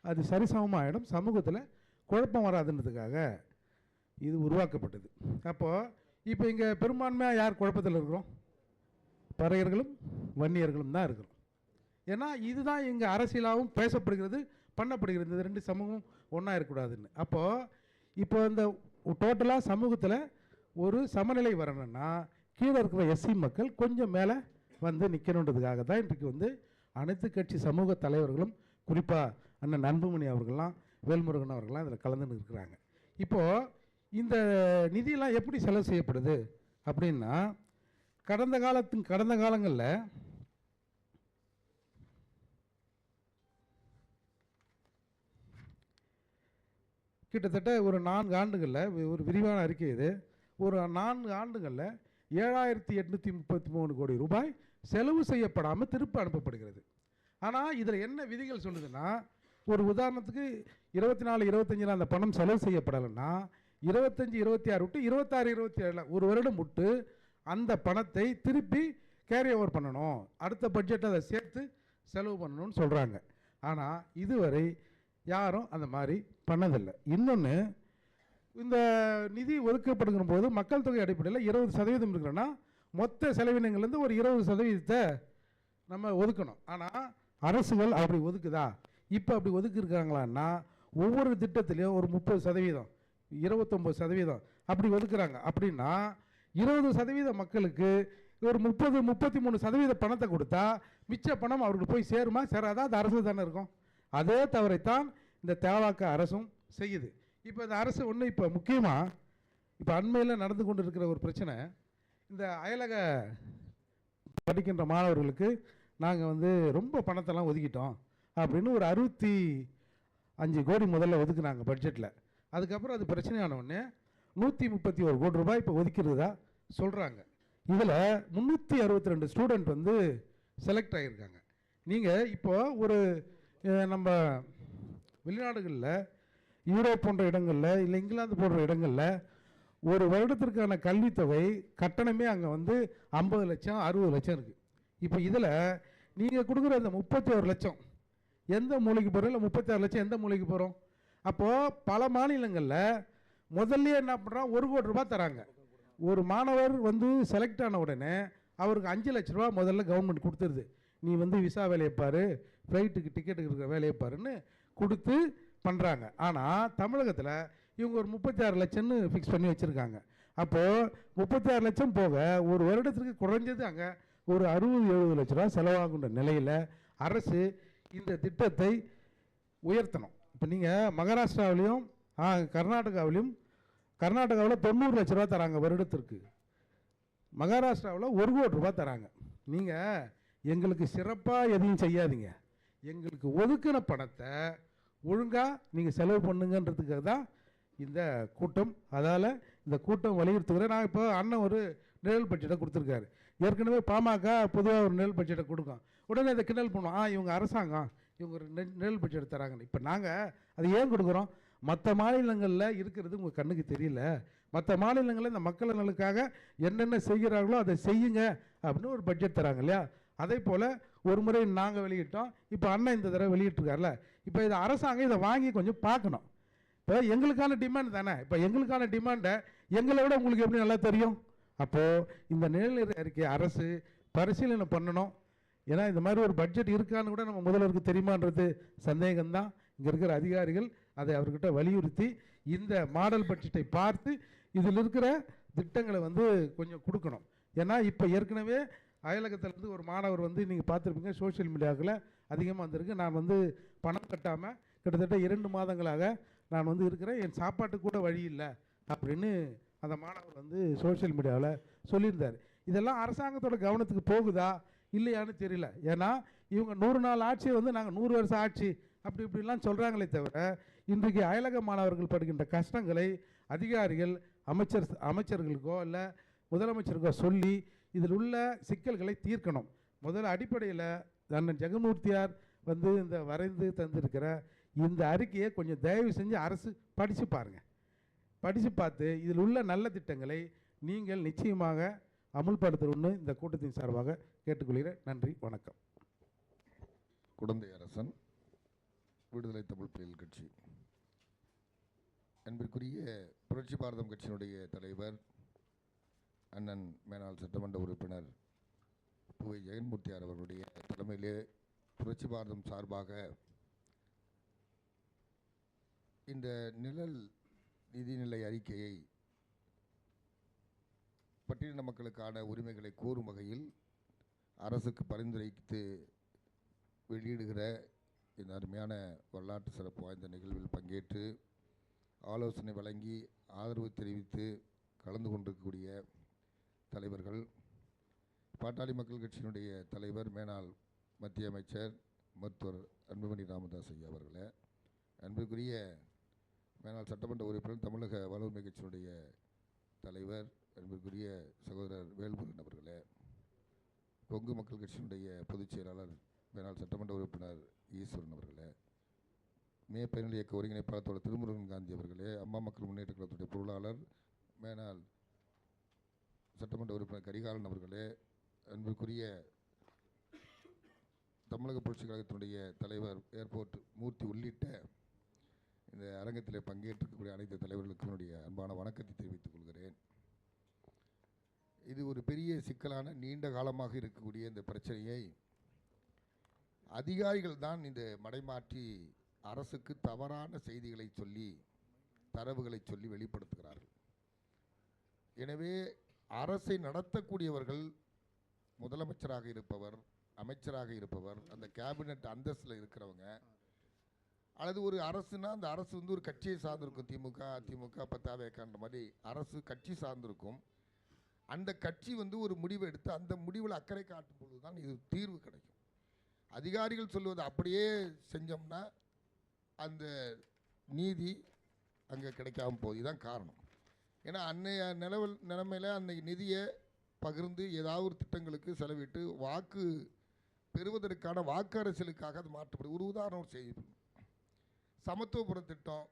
அது சரிசமமாக ஆகிடும், சமூகத்தில் குழப்பம் வராதுன்றதுக்காக இது உருவாக்கப்பட்டது. அப்போது இப்போ இங்கே பெரும்பான்மையாக யார் குழப்பத்தில் இருக்கிறோம்? பறையர்களும் வன்னியர்களும் தான் இருக்கிறோம். ஏன்னா இதுதான் இங்கே அரசியலாகவும் பேசப்படுகிறது, பண்ணப்படுகிறது. இந்த ரெண்டு சமூகம் ஒன்றா இருக்கக்கூடாதுன்னு. அப்போது இப்போ இந்த டோட்டலாக சமூகத்தில் ஒரு சமநிலை வரணும்னா கீழே இருக்கிற எஸ்சி மக்கள் கொஞ்சம் மேலே வந்து நிற்கணுன்றதுக்காக தான் இன்றைக்கு வந்து அனைத்து கட்சி சமூக தலைவர்களும், குறிப்பாக அண்ணன் அன்புமணி அவர்கள்லாம், வேல்முருகன் அவர்கள்லாம் இதில் கலந்துன்னு இருக்கிறாங்க. இப்போது இந்த நிதியெல்லாம் எப்படி செலவு செய்யப்படுது அப்படின்னா, கடந்த காலங்களில் கிட்டத்தட்ட ஒரு 4 ஆண்டுகளில் ஒரு விரிவான அறிக்கை இது. ஒரு 4 ஆண்டுகளில் 7833 கோடி ரூபாய் செலவு செய்யப்படாமல் திருப்பி அனுப்பப்படுகிறது. ஆனால் இதில் என்ன விதிகள் சொல்லுதுன்னா, ஒரு உதாரணத்துக்கு 24-25 அந்த பணம் செலவு செய்யப்படலைன்னா 25-26 விட்டு 26-27 ஒரு வருடம் விட்டு அந்த பணத்தை திருப்பி கேரி ஓவர் பண்ணணும், அடுத்த பட்ஜெட்டை அதை சேர்த்து செலவு பண்ணணும்னு சொல்கிறாங்க. ஆனால் இதுவரை யாரும் அந்த மாதிரி பண்ணதில்லை. இன்னொன்று, இந்த நிதி ஒதுக்கப்படுகிற போது மக்கள் தொகை அடிப்படையில் 20% இருக்கிறோன்னா மொத்த செலவினங்கள்லேருந்து ஒரு 20% நம்ம ஒதுக்கணும். ஆனால் அரசுகள் அப்படி ஒதுக்குதா? இப்போ அப்படி ஒதுக்கியிருக்காங்களான்னா ஒவ்வொரு திட்டத்திலையும் ஒரு 30%, 29% அப்படி ஒதுக்குறாங்க. அப்படின்னா 20% மக்களுக்கு ஒரு 33% பணத்தை கொடுத்தா மிச்ச பணம் அவருக்கு போய் சேருமா சேராதா? அது அரசு தானே இருக்கும். அதே தவறைத்தான் இந்த தேவாக்க அரசும் செய்யுது. இப்போ இந்த அரசு ஒன்று, இப்போ முக்கியமாக இப்போ அண்மையில் நடந்து கொண்டு இருக்கிற ஒரு பிரச்சனை, இந்த அயலக படிக்கின்ற மாணவர்களுக்கு நாங்கள் வந்து ரொம்ப பணத்தெல்லாம் ஒதுக்கிட்டோம் அப்படின்னு ஒரு 65 கோடி முதல்ல ஒதுக்குனாங்க பட்ஜெட்டில். அதுக்கப்புறம் அது பிரச்சனையான உடனே 131 கோடி ரூபாய் இப்போ ஒதுக்கிறதா சொல்கிறாங்க. இதில் 362 ஸ்டூடெண்ட் வந்து செலக்ட் ஆகியிருக்காங்க. நீங்கள் இப்போது ஒரு நம்ம வெளிநாடுகளில், யூரோப் போன்ற இடங்களில், இல்லை இங்கிலாந்து போன்ற இடங்களில் ஒரு வருடத்திற்கான கல்வித்தொகை கட்டணமே அங்கே வந்து 50 லட்சம் 60 லட்சம் இருக்குது. இப்போ இதில் நீங்கள் கொடுக்குற அந்த 31 லட்சம் எந்த மூலைக்கு போகிறோம், இல்லை 36 லட்சம் எந்த மூலைக்கு போகிறோம்? அப்போது பல மாநிலங்களில் முதல்ல என்ன பண்ணுறான், 1 கோடி ரூபாய் தராங்க. ஒரு மாணவர் வந்து செலக்ட் ஆன உடனே அவருக்கு 5 லட்ச ரூபா முதல்ல கவர்மெண்ட் கொடுத்துருது. நீ வந்து விசா வேலையை பாரு, ஃப்ளைட்டுக்கு டிக்கெட்டுக்கு இருக்கிற வேலையை பாருன்னு கொடுத்து பண்ணுறாங்க. ஆனால் தமிழகத்தில் இவங்க ஒரு 36 லட்சம்னு ஃபிக்ஸ் பண்ணி வச்சுருக்காங்க. அப்போது 36 லட்சம் போக ஒரு வருடத்திற்கு குறைஞ்சது அங்கே ஒரு 60-70 லட்ச ரூபா செலவாகுன்ற நிலையில் அரசு இந்த திட்டத்தை உயர்த்தணும். இப்போ நீங்கள் மகாராஷ்டிராவிலையும் கர்நாடகாவிலையும் 90 லட்ச ரூபா தராங்க வருடத்திற்கு. மகாராஷ்டிராவில் 1 கோடி ரூபா தராங்க. நீங்கள் எங்களுக்கு சிறப்பாக எதையும் செய்யாதீங்க, எங்களுக்கு ஒதுக்கின பணத்தை ஒழுங்காக நீங்கள் செலவு பண்ணுங்கன்றதுக்காக தான் இந்த கூட்டம். அதால் இந்த கூட்டம் வலியுறுத்துகிறேன். நான் இப்போ அண்ணன் ஒரு நிழல் பட்ஜெட்டை கொடுத்துருக்காரு. ஏற்கனவே பாமக பொதுவாக ஒரு நிழல் பட்ஜெட்டை கொடுக்கும், உடனே அதை கிண்டல் பண்ணுவோம், இவங்க அரசாங்கம் இவங்க ஒரு நிழல் பட்ஜெட் தராங்கன்னு. இப்போ நாங்கள் அதை ஏன் கொடுக்குறோம்? மற்ற மாநிலங்களில் இருக்கிறது உங்கள் கண்ணுக்கு தெரியல. மற்ற மாநிலங்களில் இந்த மக்கள் நலனுக்காக என்னென்ன செய்கிறார்களோ அதை செய்யுங்க அப்படின்னு ஒரு பட்ஜெட் தராங்க இல்லையா? அதே போல் ஒரு முறை நாங்கள் வெளியிட்டோம், இப்போ அண்ணன் இந்த தடவை வெளியிட்டிருக்காருல. இப்போ இதை அரசாங்கம் இதை வாங்கி கொஞ்சம் பார்க்கணும். இப்போ எங்களுக்கான டிமாண்ட் தானே, இப்போ எங்களுக்கான டிமாண்டை எங்களை விட உங்களுக்கு எப்படி நல்லா தெரியும்? அப்போது இந்த நிலைநிலை அறிக்கை அரசு பரிசீலனை பண்ணணும். ஏன்னா இந்த மாதிரி ஒரு பட்ஜெட் இருக்கான்னு கூட நம்ம முதல்வருக்கு தெரியுமான்றது சந்தேகம்தான். இங்கே இருக்கிற அதிகாரிகள் அதை அவர்கிட்ட வலியுறுத்தி இந்த மாடல் பட்ஜெட்டை பார்த்து இதில் இருக்கிற திட்டங்களை வந்து கொஞ்சம் கொடுக்கணும். ஏன்னா இப்போ ஏற்கனவே அயலகத்திலேருந்து ஒரு மாணவர் வந்து நீங்கள் பார்த்துருப்பீங்க, சோஷியல் மீடியாவில் அதிகமாக வந்திருக்கு. நான் வந்து பணம் கட்டாமல் கிட்டத்தட்ட 2 மாதங்களாக நான் வந்து இருக்கிறேன், என் சாப்பாட்டுக்கு கூட வழி இல்லை அப்படின்னு அந்த மாணவர் வந்து சோஷியல் மீடியாவில் சொல்லியிருந்தார். இதெல்லாம் அரசாங்கத்தோட கவனத்துக்கு போகுதா இல்லையான்னு தெரியல. ஏன்னா இவங்க 100 நாள் ஆட்சியை வந்து நாங்கள் 100 வருஷம் ஆட்சி அப்படி இப்படிலாம் சொல்கிறாங்களே தவிர இன்றைக்கு அயலக மாணவர்கள் படுகின்ற கஷ்டங்களை அதிகாரிகள் அமைச்சர்களுக்கோ இல்லை முதலமைச்சருக்கோ சொல்லி இதில் உள்ள சிக்கல்களை தீர்க்கணும். முதல்ல அடிப்படையில் அண்ணன் ஜெகன்மூர்த்தியார் வந்து இந்த வரைந்து தந்திருக்கிற இந்த அறிக்கையை கொஞ்சம் தயவு செஞ்சு அரசு படித்து பாருங்கள். படித்து பார்த்து இதில் உள்ள நல்ல திட்டங்களை நீங்கள் நிச்சயமாக அமுல்படுத்தணும்னு இந்த கூட்டத்தின் சார்பாக கேட்டுக்கொள்கிறேன். நன்றி, வணக்கம். குடந்தை அரசன், விடுதலை தமிழ் புலிகள் கட்சி. அன்பிற்குரிய புரட்சி பாரதம் கட்சியினுடைய தலைவர் அண்ணன் மேனாள் சட்டமன்ற உறுப்பினர் புவை ஜெகன்மூர்த்தியார் அவர்களுடைய தலைமையிலே புரட்சி பாரதம் சார்பாக இந்த நிழல் நிதிநிலை அறிக்கையை பட்டியலின மக்களுக்கான உரிமைகளை கோரும் வகையில் அரசுக்கு பரிந்துரைத்து வெளியிடுகிற இந்த அருமையான வரலாற்று சிறப்பு வாய்ந்த நிகழ்வில் பங்கேற்று ஆலோசனை வழங்கி ஆதரவு தெரிவித்து கலந்து கொண்டிருக்கக்கூடிய தலைவர்கள், பாட்டாளி மக்கள் கட்சியினுடைய தலைவர் மேனாள் மத்திய அமைச்சர் மருத்துவர் அன்புமணி ராமதாஸ் ஐயா அவர்களே, அன்புக்குரிய மேனாள் சட்டமன்ற உறுப்பினர் தமிழக வலுமை கட்சியினுடைய தலைவர் அன்புக்குரிய சகோதரர் வேல்முருகன் அவர்களே, கொங்கு மக்கள் கட்சியினுடைய பொதுச் செயலாளர் மேனாள் சட்டமன்ற உறுப்பினர் ஈஸ்வரன் அவர்களே, மே 17 இயக்க ஒருங்கிணைப்பாளர் திருமுருகன் காந்தி அவர்களே, அம்மா மக்கள் முன்னேற்ற கழகத்துடைய பொருளாளர் மேனாள் சட்டமன்ற உறுப்பினர் கரிகாலன் அவர்களே, அன்புக்குரிய தமிழக புரட்சி கழகத்தினுடைய தலைவர் ஏர்போர்ட் மூர்த்தி உள்ளிட்ட இந்த அரங்கத்தில் பங்கேற்றிருக்கக்கூடிய அனைத்து தலைவர்களுக்கும் என்னுடைய அன்பான வணக்கத்தை தெரிவித்துக் கொள்கிறேன். இது ஒரு பெரிய சிக்கலான நீண்ட காலமாக இருக்கக்கூடிய இந்த பிரச்சனையை அதிகாரிகள் தான் இந்த மடைமாற்றி அரசுக்கு தவறான செய்திகளை சொல்லி தரவுகளை சொல்லி வெளிப்படுத்துகிறார்கள். எனவே அரசை நடத்தக்கூடியவர்கள் முதலமைச்சராக இருப்பவர், அமைச்சராக இருப்பவர், அந்த கேபினட் அந்தஸ்தில் இருக்கிறவங்க, அல்லது ஒரு அரசுனா அந்த அரசு வந்து ஒரு கட்சியை சார்ந்திருக்கும். திமுக, அதிமுக, பத்தாவேக்கான்ற மாதிரி அரசு கட்சி சார்ந்திருக்கும். அந்த கட்சி வந்து ஒரு முடிவை எடுத்து அந்த முடிவில் அக்கறை காட்டும் பொழுது தான் இது தீர்வு கிடைக்கும். அதிகாரிகள் சொல்வதை அப்படியே செஞ்சோம்னா அந்த நீதி அங்கே கிடைக்காம போகுது. இதுதான் காரணம். ஏன்னா அன்னைய நிலைமையில் அந்த நிதியை பகிர்ந்து ஏதாவது ஒரு திட்டங்களுக்கு செலவிட்டு வாக்கு பெறுவதற்கான வாக்கு அரசியலுக்காக அது மாற்றப்படும். ஒரு உதாரணம் செய்தி, சமத்துவபுர திட்டம்,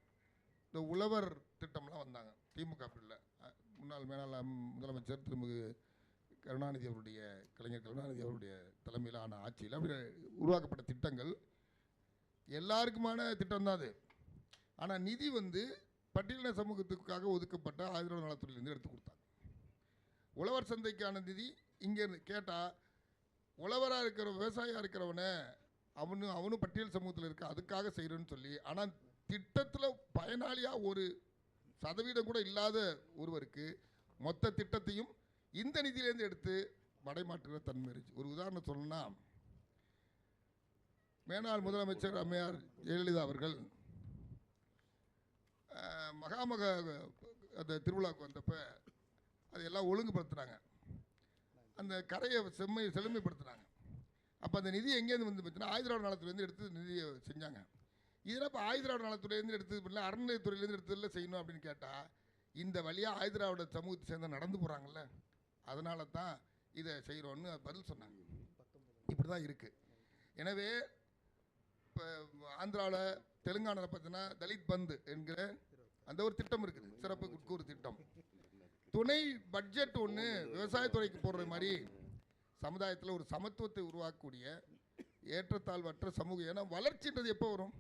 இந்த உழவர் திட்டம்லாம் வந்தாங்க திமுக பிள்ளை. முன்னாள் மேலாள முதலமைச்சர் திருமிகு கருணாநிதி அவருடைய, கலைஞர் கருணாநிதி அவருடைய தலைமையிலான ஆட்சியில் அப்படி உருவாக்கப்பட்ட திட்டங்கள் எல்லாருக்குமான திட்டம் தான் அது. ஆனால் நிதி வந்து பட்டியலின சமூகத்துக்காக ஒதுக்கப்பட்ட ஆயுர்வேத நலத்துறையிலேருந்து எடுத்து கொடுத்தாங்க. உழவர் சந்தைக்கான நிதி இங்கே கேட்டால் உழவராக இருக்கிற விவசாயியாக இருக்கிறவனை அவனும் பட்டியல் சமூகத்தில் இருக்க அதுக்காக செய்கிறேன்னு சொல்லி, ஆனால் திட்டத்தில் பயனாளியாக ஒரு சதவீதம் கூட இல்லாத ஒருவருக்கு மொத்த திட்டத்தையும் இந்த நிதியிலேருந்து எடுத்து மடைமாற்றுகிற தன்மை இருந்துச்சு. ஒரு உதாரணம் சொல்லணும்னா, மேனாள் முதலமைச்சர் அம்மையார் ஜெயலலிதா அவர்கள் மகாமக அந்த திருவிழாவுக்கு வந்தப்போ அதையெல்லாம் ஒழுங்குபடுத்துகிறாங்க, அந்த கரையை செழுமைப்படுத்துகிறாங்க. அப்போ அந்த நிதி எங்கேருந்து வந்து பார்த்தீங்கன்னா ஆயுர்வேத நலத்துலேருந்து எடுத்து நிதியை செஞ்சாங்க. இதெல்லாம் இப்போ ஆயுர்வேத நலத்துறையிலேருந்து எடுத்தது பண்ணல, அறநிலையத்துறையிலேருந்து எடுத்ததில்ல செய்யணும் அப்படின்னு கேட்டால், இந்த வழியாக ஆயுர்வேத சமூகத்தை சேர்ந்த நடந்து போகிறாங்கல்ல, அதனால தான் இதை செய்கிறோன்னு பதில் சொன்னாங்க. இப்படி தான் இருக்குது. எனவே இப்போ ஆந்திராவில் தெலுங்கானாவில் பார்த்தீங்கன்னா தலித் பந்து என்கிற அந்த ஒரு திட்டம் இருக்குது, சிறப்பு உட்கூறு திட்டம். துணை பட்ஜெட் ஒன்று விவசாயத்துறைக்கு போடுற மாதிரி சமுதாயத்தில் ஒரு சமத்துவத்தை உருவாக்கக்கூடிய ஏற்றத்தாழ்வற்ற சமூகம். ஏன்னா வளர்ச்சின்றது எப்போ வரும்?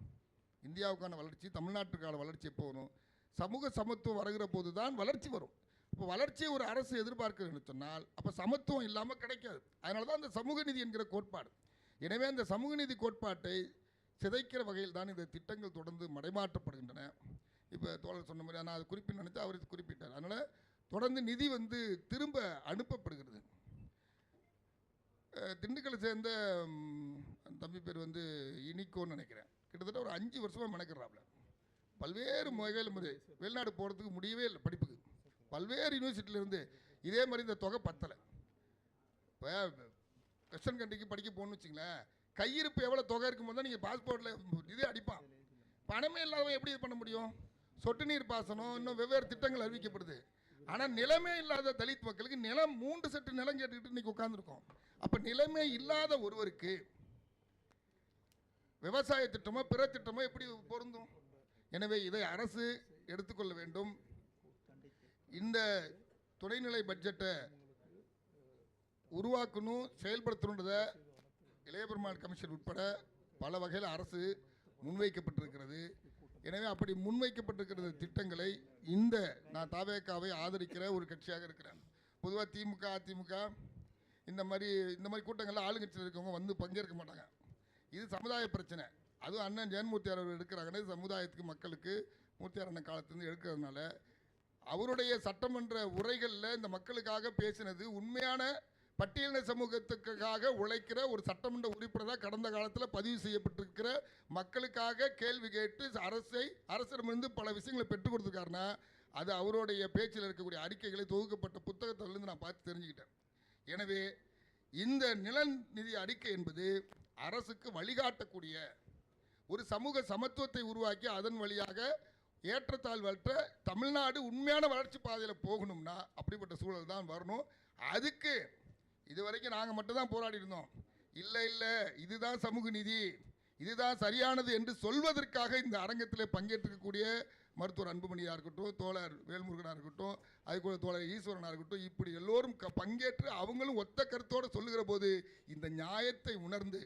இந்தியாவுக்கான வளர்ச்சி, தமிழ்நாட்டுக்கான வளர்ச்சி எப்போ வரும்? சமூக சமத்துவம் வருகிற போது தான் வளர்ச்சி வரும். இப்போ வளர்ச்சியை ஒரு அரசு எதிர்பார்க்குதுன்னு சொன்னால் அப்போ சமத்துவம் இல்லாமல் கிடைக்காது. அதனால தான் அந்த சமூக நீதி என்கிற கோட்பாடு. எனவே அந்த சமூக நீதி கோட்பாட்டை சிதைக்கிற வகையில் தான் இந்த திட்டங்கள் தொடர்ந்து மடைமாற்றப்படுகின்றன. இப்போ தோழர் சொன்ன மாதிரி நான் அது குறிப்பிட்டு நினைத்து அவர் குறிப்பிட்டார். அதனால் தொடர்ந்து நிதி திரும்ப அனுப்பப்படுகிறது. திண்டுக்கலை சேர்ந்த தம்பி பேர் இனிக்கோன்னு நினைக்கிறேன். கிட்டத்தட்ட ஒரு 5 வருஷமாக மெனக்கிறாப்புல. பல்வேறு வகையில் வெளிநாடு போகிறதுக்கு முடியவே இல்லை படிப்புக்கு. பல்வேறு யூனிவர்சிட்டியிலேருந்து இதே மாதிரி இந்த தொகை பத்தலை. இப்போ வெஸ்டர்ன் கண்ட்ரிக்கு படிக்க போகணும்னு வச்சிங்களேன், கையிருப்பு எவ்வளோ தொகை இருக்கும்போது தான் நீங்கள் பாஸ்போர்ட்டில் இதே அடிப்பான். பணமே இல்லாதவன் எப்படி இது பண்ண முடியும்? சொட்டு நீர் பாசனம், இன்னும் வெவ்வேறு திட்டங்கள் அறிவிக்கப்படுது. ஆனால் நிலமே இல்லாத தலித் மக்களுக்கு நிலம் 3 செட்டு நிலம் கேட்டுக்கிட்டு இன்றைக்கி உட்காந்துருக்கோம். அப்போ நிலமே இல்லாத ஒருவருக்கு விவசாய திட்டமோ பிற திட்டமோ எப்படி பொருந்தும்? எனவே இதை அரசு எடுத்துக்கொள்ள வேண்டும். இந்த துணைநிலை பட்ஜெட்டை உருவாக்கணும், செயல்படுத்தணுன்றதை இளைய பெருமாள் கமிஷன் உட்பட பல வகையில் அரசு முன்வைக்கப்பட்டிருக்கிறது. எனவே அப்படி முன்வைக்கப்பட்டிருக்கிற திட்டங்களை நான் தாவேக்காவை ஆதரிக்கிற ஒரு கட்சியாக இருக்கிறேன். பொதுவாக திமுக, அதிமுக இந்த மாதிரி கூட்டங்களில் ஆளுங்கட்சியில் இருக்கவங்க பங்கேற்க மாட்டாங்க. இது சமுதாய பிரச்சனை. அதுவும் அண்ணன் ஜெயன்மூர்த்தியார் அவர் எடுக்கிறாங்கன்னா சமுதாயத்துக்கு, மக்களுக்கு மூர்த்தியார் அண்ணன் காலத்துலேருந்து எடுக்கிறதுனால அவருடைய சட்டமன்ற உரைகளில் இந்த மக்களுக்காக பேசினது உண்மையான பட்டியலின சமூகத்துக்காக உழைக்கிற ஒரு சட்டமன்ற உறுப்பினராக கடந்த காலத்தில் பதிவு செய்யப்பட்டிருக்கிற மக்களுக்காக கேள்வி கேட்டு அரசிடமிருந்து பல விஷயங்களை பெற்றுக் கொடுத்துருக்காருன்னா அது அவருடைய பேச்சில் இருக்கக்கூடிய அறிக்கைகளை தொகுக்கப்பட்ட புத்தகத்திலிருந்து நான் பார்த்து தெரிஞ்சுக்கிட்டேன். எனவே இந்த நிதி அறிக்கை என்பது அரசுக்கு வழிகாட்டக்கூடிய ஒரு சமூக சமத்துவத்தை உருவாக்கி அதன் வழியாக ஏற்றத்தாழ்வற்ற தமிழ்நாடு உண்மையான வளர்ச்சி பாதையில் போகணும்னா அப்படிப்பட்ட சூழல் தான் வரணும். அதுக்கு இதுவரைக்கும் நாங்கள் மட்டும்தான் போராடி இருந்தோம். இல்லை இதுதான் சமூக நீதி, இதுதான் சரியானது என்று சொல்வதற்காக இந்த அரங்கத்தில் பங்கேற்றிருக்கக்கூடிய மருத்துவர் அன்புமணியாக இருக்கட்டும், தோழர் வேல்முருகனாக இருக்கட்டும், அதுக்கூட தோழர் ஈஸ்வரனாக இருக்கட்டும், இப்படி எல்லோரும் பங்கேற்று அவங்களும் ஒத்த கருத்தோடு சொல்லுகிற போது இந்த நியாயத்தை உணர்ந்து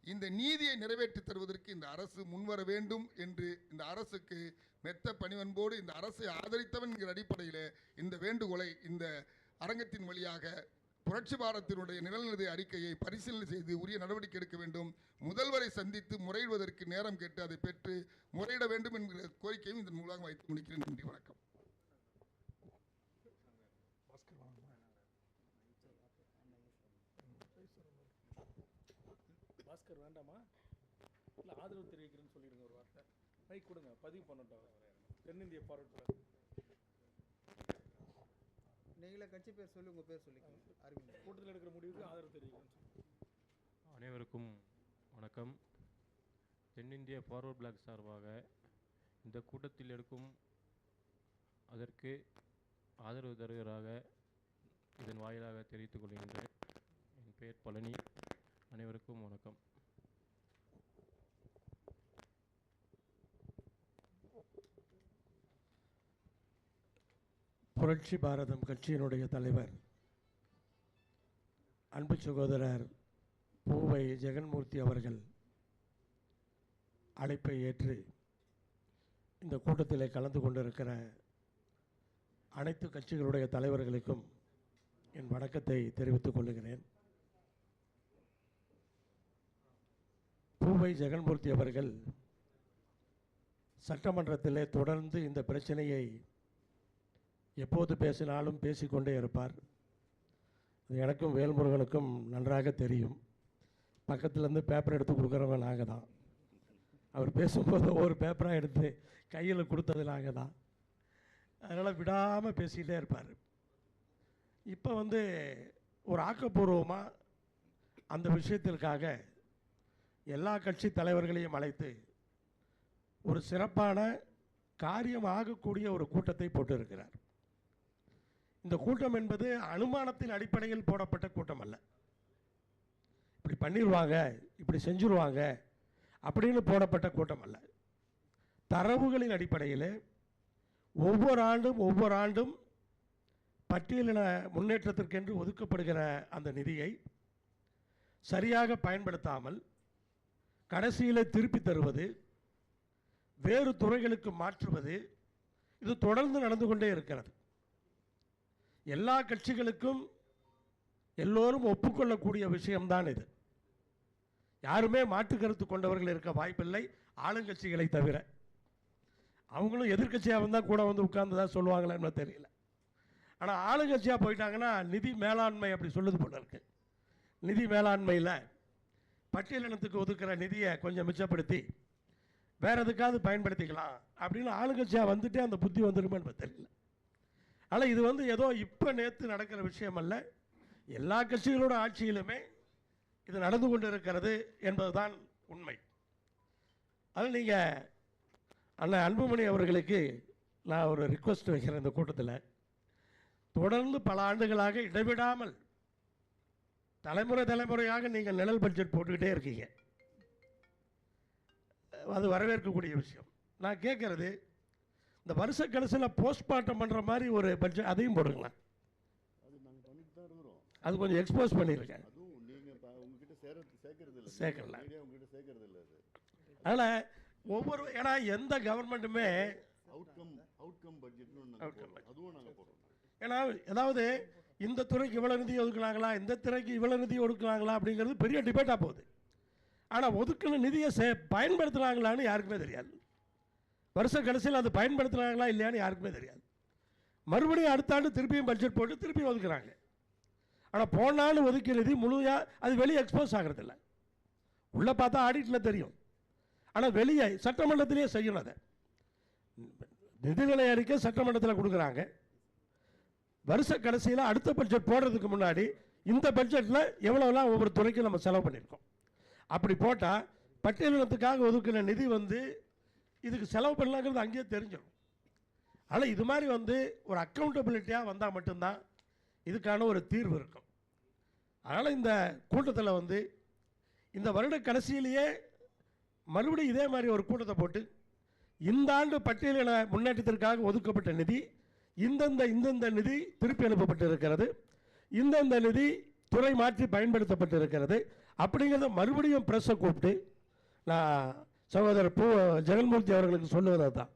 இந்த நீதியை நிறைவேற்றி தருவதற்கு இந்த அரசு முன்வர வேண்டும் என்று இந்த அரசுக்கு மெத்த பணிவன்போடு இந்த அரசை ஆதரித்தவன் என்கிற அடிப்படையில் இந்த வேண்டுகோளை இந்த அரங்கத்தின் வழியாக புரட்சி பாரத்தினுடைய நிலநிலை அறிக்கையை பரிசீலனை செய்து உரிய நடவடிக்கை எடுக்க வேண்டும். முதல்வரை சந்தித்து முறையிடுவதற்கு நேரம் கேட்டு அதை பெற்று முறையிட வேண்டும் என்கிற கோரிக்கையும் இதன் மூலமாக வைத்து முடிக்கிறேன். நன்றி, வணக்கம். பாஸ்கர் வேண்டாமா? இல்லை ஆதரவு தெரிவிக்கிறேன்னு சொல்லிடுங்க. ஒரு வார்த்தை மைக் கொடுங்க, பதிவு பண்ணட்டும். தென்னிந்திய ஃபார்வர்ட் நீங்களே கட்சி பேர் சொல்லி உங்கள் பேர் சொல்லிக்கோங்க. அறிவிங்க. கூட்டத்தில் எடுக்கிற முடிவுக்கு ஆதரவு தெரிவிக்கிறேன்னு சொல்லி. அனைவருக்கும் வணக்கம். தென்னிந்திய ஃபார்வர்ட் பிளாக் சார்பாக இந்த கூட்டத்தில் எடுக்கும் அதற்கு ஆதரவு தருவதாக இதன் வாயிலாக தெரிவித்துக் கொள்கின்றேன். என் பெயர் பழனி. அனைவருக்கும் வணக்கம். புரட்சி பாரதம் கட்சியினுடைய தலைவர் அன்பு சகோதரர் பூவை ஜெகன்மூர்த்தி அவர்கள் அழைப்பை ஏற்று இந்த கூட்டத்தில் கலந்து கொண்டிருக்கிற அனைத்து கட்சிகளுடைய தலைவர்களுக்கும் என் வணக்கத்தை தெரிவித்துக் கொள்கிறேன். பூவை ஜெகன்மூர்த்தி அவர்கள் சட்டமன்றத்திலே தொடர்ந்து இந்த பிரச்சனையை எப்போது பேசினாலும் பேசிக்கொண்டே இருப்பார். அது எனக்கும் வேல்முருகனுக்கும் நன்றாக தெரியும். பக்கத்துலேருந்து பேப்பர் எடுத்து கொடுக்குறவங்க நாங்கள் தான். அவர் பேசும்போது ஒவ்வொரு பேப்பராக எடுத்து கையில் கொடுத்தது நாங்கள் தான். அதனால் விடாமல் பேசிக்கிட்டே இருப்பார். இப்போ ஒரு ஆக்கப்பூர்வமாக அந்த விஷயத்திற்காக எல்லா கட்சி தலைவர்களையும் அழைத்து ஒரு சிறப்பான காரியம் ஆகக்கூடிய ஒரு கூட்டத்தை போட்டிருக்கிறார். இந்த கூட்டம் என்பது அனுமானத்தின் அடிப்படையில் போடப்பட்ட கூட்டம் அல்ல. இப்படி பண்ணிடுவாங்க, இப்படி செஞ்சுருவாங்க அப்படின்னு போடப்பட்ட கூட்டம் அல்ல. தரவுகளின் அடிப்படையில் ஒவ்வொரு ஆண்டும் பட்டியலின முன்னேற்றத்திற்கென்று ஒதுக்கப்படுகிற அந்த நிதியை சரியாக பயன்படுத்தாமல் கடைசியில் திருப்பி தருவது, வேறு துறைகளுக்கு மாற்றுவது இது தொடர்ந்து நடந்து கொண்டே இருக்கிறது. எல்லா கட்சிகளுக்கும் எல்லோரும் ஒப்புக்கொள்ளக்கூடிய விஷயம்தான் இது. யாருமே மாற்று கருத்து கொண்டவர்கள் இருக்க வாய்ப்பில்லை, ஆளுங்கட்சிகளை தவிர. அவங்களும் எதிர்கட்சியாக வந்தால் கூட வந்து உட்கார்ந்து தான் சொல்லுவாங்களான்னு தெரியல. ஆனால் ஆளுங்கட்சியாக போயிட்டாங்கன்னா நிதி மேலாண்மை அப்படி சொல்லுது போல இருக்கு. நிதி மேலாண்மையில் பட்டியலினத்துக்கு ஒதுக்குற நிதியை கொஞ்சம் மிச்சப்படுத்தி வேற எதுக்காவது பயன்படுத்திக்கலாம் அப்படின்னு ஆளுங்கட்சியாக வந்துட்டே அந்த புத்தி வந்துருமேன்னு தெரியல. ஆனால் இது வந்து ஏதோ இப்போ நேற்று நடக்கிற விஷயம் அல்ல, எல்லா கட்சிகளோட ஆட்சியிலுமே இது நடந்து கொண்டு இருக்கிறது என்பதுதான் உண்மை. அதில் நீங்கள் அண்ணன் அன்புமணி அவர்களுக்கு நான் ஒரு ரிக்வெஸ்ட் வைக்கிறேன். இந்த கூட்டத்தில் தொடர்ந்து பல ஆண்டுகளாக இடைவிடாமல் தலைமுறையாக நீங்கள் நிழல் பட்ஜெட் போட்டுக்கிட்டே இருக்கீங்க. அது வரவேற்கக்கூடிய விஷயம். நான் கேட்குறது, இந்த வருஷ கடைசியில் போஸ்ட்மார்ட்டம் பண்ணுற மாதிரி ஒரு பட்ஜெட் அதையும் போடுங்களேன். அது கொஞ்சம் எக்ஸ்போஸ் பண்ணியிருக்கேன். சேர்க்கல. அதனால் ஒவ்வொரு, ஏன்னா எந்த கவர்மெண்ட்டுமே ஏன்னா ஏதாவது இந்த துறைக்கு இவ்வளோ நிதி ஒதுக்குனாங்களா, இந்த துறைக்கு இவ்வளோ நிதி ஒதுக்குனாங்களா அப்படிங்கிறது பெரிய டிபேட்டாக போகுது. ஆனால் ஒதுக்கின நிதியை பயன்படுத்துகிறாங்களான்னு யாருக்குமே தெரியாது. வருஷ கடைசியில் அது பயன்படுத்துகிறாங்களா இல்லையான்னு யாருக்குமே தெரியாது. மறுபடியும் அடுத்த ஆண்டு திருப்பியும் பட்ஜெட் போட்டு திருப்பியும் ஒதுக்குறாங்க. ஆனால் போன ஆண்டு ஒதுக்கிய நிதி முழுமையாக அது வெளியே எக்ஸ்போஸ் ஆகிறதில்ல. உள்ளே பார்த்தா ஆடிட்டில் தெரியும். ஆனால் வெளியே சட்டமன்றத்திலேயே செய்யணும். அதை நிதிநிலை அறிக்கை சட்டமன்றத்தில் கொடுக்குறாங்க. வருஷ கடைசியில் அடுத்த பட்ஜெட் போடுறதுக்கு முன்னாடி இந்த பட்ஜெட்டில் எவ்வளோலாம் ஒவ்வொரு துறைக்கும் நம்ம செலவு பண்ணியிருக்கோம் அப்படி போட்டால் பட்டியலினத்துக்காக ஒதுக்கின நிதி வந்து இதுக்கு செலவு பண்ணலாங்கிறது அங்கேயே தெரிஞ்சிடும். ஆனால் இது மாதிரி வந்து ஒரு அக்கௌண்டபிலிட்டியாக வந்தால் மட்டும்தான் இதுக்கான ஒரு தீர்வு இருக்கும். அதனால் இந்த கூட்டத்தில் வந்து இந்த வருட கடைசியிலேயே மறுபடியும் இதே மாதிரி ஒரு கூட்டத்தை போட்டு இந்த ஆண்டு பட்டியலின முன்னேற்றத்திற்காக ஒதுக்கப்பட்ட நிதி இந்தந்த நிதி திருப்பி அனுப்பப்பட்டிருக்கிறது, இந்தந்த நிதி துறை மாற்றி பயன்படுத்தப்பட்டிருக்கிறது அப்படிங்கிறத மறுபடியும் ப்ரெஸ்ஸை கூப்பிட்டு நான் சகோதரர் ஜெகன்மூர்த்தி அவர்களுக்கு சொல்லுவது தான்,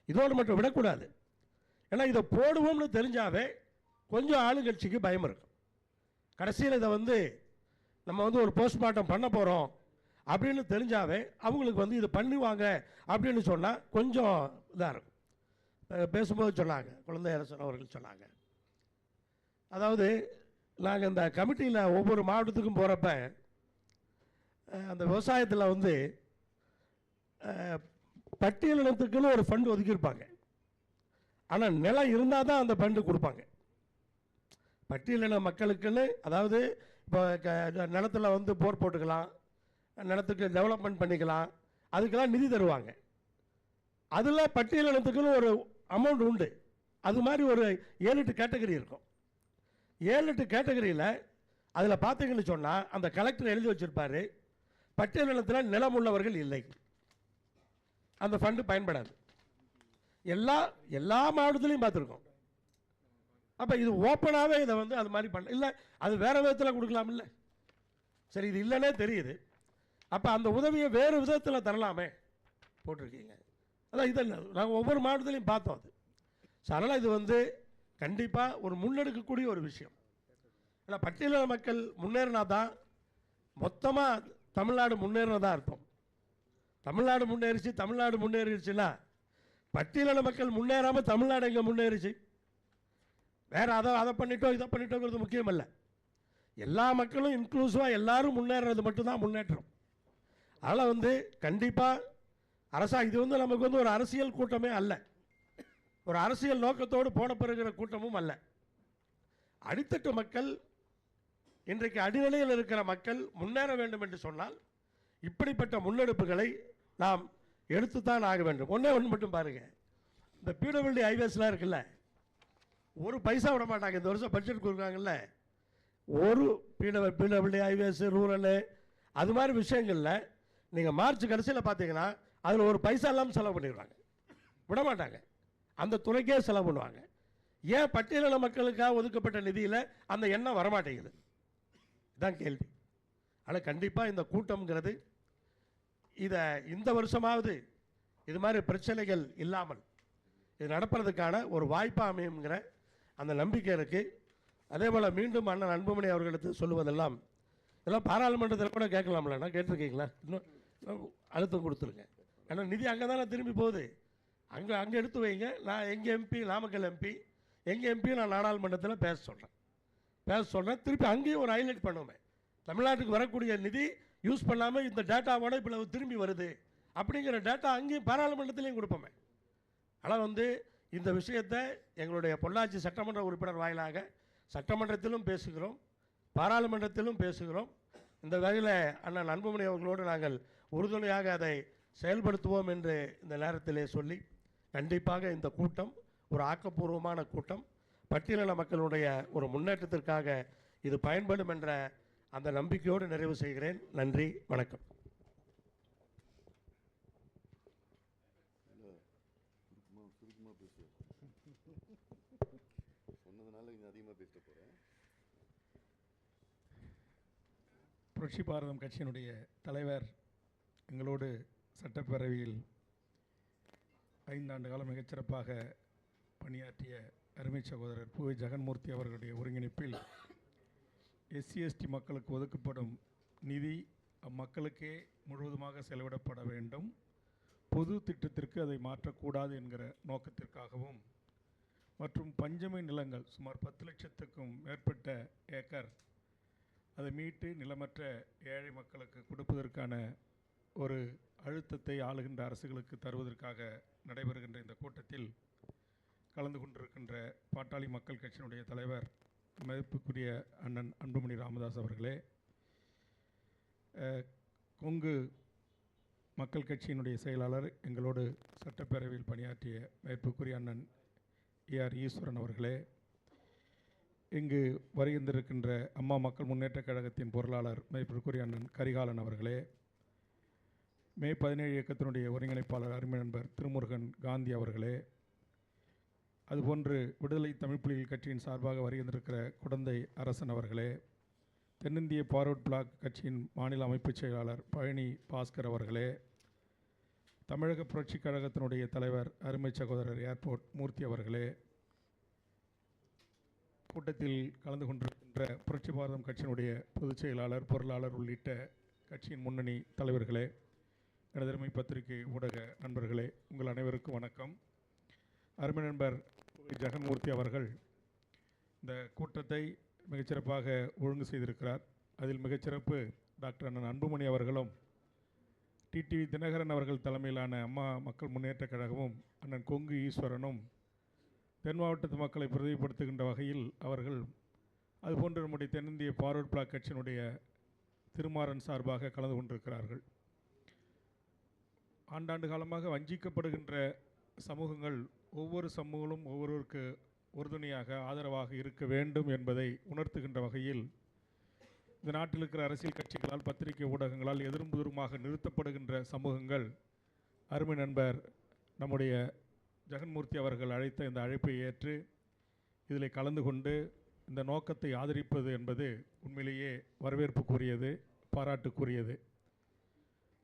இதோடு மட்டும் விடக்கூடாது. ஏன்னா இதை போடுவோம்னு தெரிஞ்சாவே கொஞ்சம் ஆளுங்கட்சிக்கு பயம் இருக்கும். கடைசியில் இதை வந்து நம்ம வந்து ஒரு போஸ்ட்மார்ட்டம் பண்ண போகிறோம் அப்படின்னு தெரிஞ்சாவே அவங்களுக்கு வந்து இது பண்ணுவாங்க அப்படின்னு சொன்னால் கொஞ்சம் இதாக இருக்கும். பேசும்போது சொன்னாங்க, குழந்தை அரசன் அவர்கள் சொன்னாங்க, அதாவது நாங்கள் இந்த கமிட்டியில் ஒவ்வொரு மாவட்டத்துக்கும் போகிறப்ப அந்த விவசாயத்தில் வந்து பட்டியலினத்துக்குன்னு ஒரு ஃபண்டு ஒதுக்கியிருப்பாங்க. ஆனால் நிலம் இருந்தால் தான் அந்த ஃபண்டு கொடுப்பாங்க பட்டியலின மக்களுக்குன்னு. அதாவது இப்போ நிலத்தில் வந்து போர் போட்டுக்கலாம், நிலத்துக்கு டெவலப்மெண்ட் பண்ணிக்கலாம், அதுக்கெல்லாம் நிதி தருவாங்க. அதில் பட்டியலினத்துக்குன்னு ஒரு அமௌண்ட் உண்டு. அது மாதிரி ஒரு 7-8 கேட்டகரி இருக்கும். 7-8 கேட்டகரியில் அதில் பார்த்தீங்கன்னு சொன்னால் அந்த கலெக்டர் எழுதி வச்சுருப்பார், பட்டியலினத்தில் நிலம் உள்ளவர்கள் இல்லை, அந்த ஃபண்டு பயன்படாது. எல்லா மாவட்டத்துலையும் பார்த்துருக்கோம். அப்போ இது ஓப்பனாகவே இதை வந்து அது மாதிரி பண்ண இல்லை, அது வேறு விதத்தில் கொடுக்கலாம் இல்லை, சரி இது இல்லைன்னே தெரியுது, அப்போ அந்த உதவியை வேறு விதத்தில் தரலாமே போட்டிருக்கீங்க. அதான் இதை நாங்கள் ஒவ்வொரு மாவட்டத்திலையும் பார்த்தோம். அது அதனால் இது வந்து கண்டிப்பாக ஒரு முன்னெடுக்கக்கூடிய ஒரு விஷயம். ஏன்னா பட்டியலின மக்கள் முன்னேறினா தான் மொத்தமாக தமிழ்நாடு முன்னேறினதாக அர்த்தம். தமிழ்நாடு முன்னேறிச்சுன்னா பட்டியலின மக்கள் முன்னேறாமல் தமிழ்நாடு எங்கே முன்னேறிச்சு? வேறு அதை பண்ணிட்டோம் இதை பண்ணிட்டோங்கிறது முக்கியம் இல்லை. எல்லா மக்களும் இன்க்ளூசிவாக எல்லாரும் முன்னேறது மட்டும்தான் முன்னேற்றம். அதனால் வந்து கண்டிப்பாக இது வந்து நமக்கு வந்து ஒரு அரசியல் கூட்டமே அல்ல, ஒரு அரசியல் நோக்கத்தோடு போடப்படுகிற கூட்டமும் அல்ல. அடித்தட்டு மக்கள், இன்றைக்கு அடிநிலையில் இருக்கிற மக்கள் முன்னேற வேண்டும் என்று சொன்னால் இப்படிப்பட்ட முன்னெடுப்புகளை நாம் எடுத்துத்தான் ஆக வேண்டும். ஒன்று மட்டும் பாருங்கள், இந்த பிடபிள்யூடி ஹைவேஸ்லாம் இருக்குல்ல, ஒரு பைசா விட மாட்டாங்க. இந்த வருஷம் பட்ஜெட் கொடுக்குறாங்கல்ல, ஒரு பிடபிள்யூடி ஹைவேஸு ரூரலு அது மாதிரி விஷயங்களில் நீங்கள் மார்ச் கடைசியில் பார்த்தீங்கன்னா அதில் ஒரு பைசா இல்லாமல் செலவு பண்ணிடுவாங்க, விட மாட்டாங்க, அந்த துறைக்கே செலவு பண்ணுவாங்க. ஏன் பட்டியலின மக்களுக்காக ஒதுக்கப்பட்ட நிதியில் அந்த எண்ணம் வரமாட்டேங்குது? இதுதான் கேள்வி. ஆனால் கண்டிப்பாக இந்த கூட்டம்ங்கிறது இதை இந்த வருஷமாவது இது மாதிரி பிரச்சனைகள் இல்லாமல் இது நடப்பதற்கான ஒரு வாய்ப்பாக அமையுங்கிற அந்த நம்பிக்கை இருக்குது. அதே போல் மீண்டும் அண்ணன் அன்புமணி அவர்களுக்கு சொல்லுவதெல்லாம் இதெல்லாம் பாராளுமன்றத்தில் கூட கேட்கலாம்லண்ணா, கேட்டிருக்கீங்களா? இன்னும் அழுத்தம் கொடுத்துருங்க. ஏன்னா நிதி அங்கே தானே திரும்பி போகுது. அங்கே எடுத்து வைங்க. நான் எங்கள் எம்பி, நாமக்கல் எம்பி, எங்கள் எம்பி நான் நாடாளுமன்றத்தில் பேச சொல்கிறேன். திருப்பி அங்கேயும் ஒரு ஹைலைட் பண்ணுவோமே, தமிழ்நாட்டுக்கு வரக்கூடிய நிதி யூஸ் பண்ணாமல் இந்த டேட்டாவோட இப்போ திரும்பி வருது அப்படிங்கிற டேட்டா அங்கேயும் பாராளுமன்றத்திலையும் கொடுப்போமே. ஆனால் இந்த விஷயத்தை எங்களுடைய பொள்ளாச்சி சட்டமன்ற உறுப்பினர் வாயிலாக சட்டமன்றத்திலும் பேசுகிறோம், பாராளுமன்றத்திலும் பேசுகிறோம். இந்த வகையில் அண்ணன் அன்புமணி அவர்களோடு நாங்கள் உறுதுணையாக அதை செயல்படுத்துவோம் என்று இந்த நேரத்திலே சொல்லி, கண்டிப்பாக இந்த கூட்டம் ஒரு ஆக்கப்பூர்வமான கூட்டம், பட்டியலின மக்களுடைய ஒரு முன்னேற்றத்திற்காக இது பயன்படும் என்ற அந்த நம்பிக்கையோடு நிறைவு செய்கிறேன். நன்றி, வணக்கம். புரட்சி பாரதம் கட்சியினுடைய தலைவர் எங்களோடு சட்டப்பேரவையில் 5 ஆண்டு காலம் மிகச்சிறப்பாக பணியாற்றிய அருமை சகோதரர் பூவை ஜெகன்மூர்த்தி அவர்களுடைய ஒருங்கிணைப்பில் SC/ST மக்களுக்கு ஒதுக்கப்படும் நிதி அம்மக்களுக்கே முழுவதுமாக செலவிடப்பட வேண்டும், பொது திட்டத்திற்கு அதை மாற்றக்கூடாது என்கிற நோக்கத்திற்காகவும் மற்றும் பஞ்சமை நிலங்கள் சுமார் 10 லட்சத்துக்கும் மேற்பட்ட ஏக்கர் அதை மீட்டு நிலமற்ற ஏழை மக்களுக்கு கொடுப்பதற்கான ஒரு அழுத்தத்தை ஆளுகின்ற அரசுகளுக்கு தருவதற்காக நடைபெறுகின்ற இந்த கூட்டத்தில் கலந்து கொண்டிருக்கின்ற பாட்டாளி மக்கள் கட்சியினுடைய தலைவர் மதிப்புக்குரிய அண்ணன் அன்புமணி ராமதாஸ் அவர்களே, கொங்கு மக்கள் கட்சியினுடைய செயலாளர் எங்களோடு சட்டப்பேரவையில் பணியாற்றிய மதிப்புக்குரிய அண்ணன் AR ஈஸ்வரன் அவர்களே, இங்கு வருகின்றிருக்கின்ற அம்மா மக்கள் முன்னேற்றக் கழகத்தின் பொருளாளர் மதிப்பிற்குரிய அண்ணன் கரிகாலன் அவர்களே, மே 17 இயக்கத்தினுடைய ஒருங்கிணைப்பாளர் அருமை நண்பர் திருமுருகன் காந்தி அவர்களே, அதுபோன்று விடுதலை தமிழ் புலிகள் கட்சியின் சார்பாக வருகின்றிருக்கிற குடந்தை அரசன் அவர்களே, தென்னிந்திய ஃபார்வர்ட் பிளாக் கட்சியின் மாநில அமைப்புச் செயலாளர் பழனி பாஸ்கர் அவர்களே, தமிழக புரட்சிக் கழகத்தினுடைய தலைவர் அருமை சகோதரர் ஏர்போர்ட் மூர்த்தி அவர்களே, கூட்டத்தில் கலந்து கொண்டிருக்கின்ற புரட்சி பாரதம் கட்சியினுடைய பொதுச் செயலாளர், பொருளாளர் உள்ளிட்ட கட்சியின் முன்னணி தலைவர்களே, எனதருமை பத்திரிகை ஊடக நண்பர்களே, உங்கள் அனைவருக்கும் வணக்கம். அருமை நண்பர் ஜெகன்மூர்த்தி அவர்கள் இந்த கூட்டத்தை மிகச்சிறப்பாக ஒழுங்கு செய்திருக்கிறார். அதில் மிகச்சிறப்பு டாக்டர் அண்ணன் அன்புமணி அவர்களும் டிடிவி தினகரன் அவர்கள் தலைமையிலான அம்மா மக்கள் முன்னேற்றக் கழகமும் அண்ணன் கொங்கு ஈஸ்வரனும் தென் மாவட்டத்து மக்களை பிரதிபடுத்துகின்ற வகையில் அவர்கள் அதுபோன்று நம்முடைய தென்னிந்திய ஃபார்வர்ட் பிளாக் கட்சியினுடைய திருமாறன் சார்பாக கலந்து கொண்டிருக்கிறார்கள். ஆண்டாண்டு காலமாக வஞ்சிக்கப்படுகின்ற சமூகங்கள் ஒவ்வொரு சமூகங்களும் ஒவ்வொருவருக்கு உறுதுணையாக ஆதரவாக இருக்க வேண்டும் என்பதை உணர்த்துகின்ற வகையில் இந்த நாட்டில் இருக்கிற அரசியல் கட்சிகளால், பத்திரிகை ஊடகங்களால் எதிரும் புதிருமாக நிறுத்தப்படுகின்ற சமூகங்கள் அருமை நண்பர் நம்முடைய ஜெகன்மூர்த்தி அவர்கள் அழைத்த இந்த அழைப்பை ஏற்று இதில் கலந்து கொண்டு இந்த நோக்கத்தை ஆதரிப்பது என்பது உண்மையிலேயே வரவேற்புக்குரியது, பாராட்டுக்குரியது.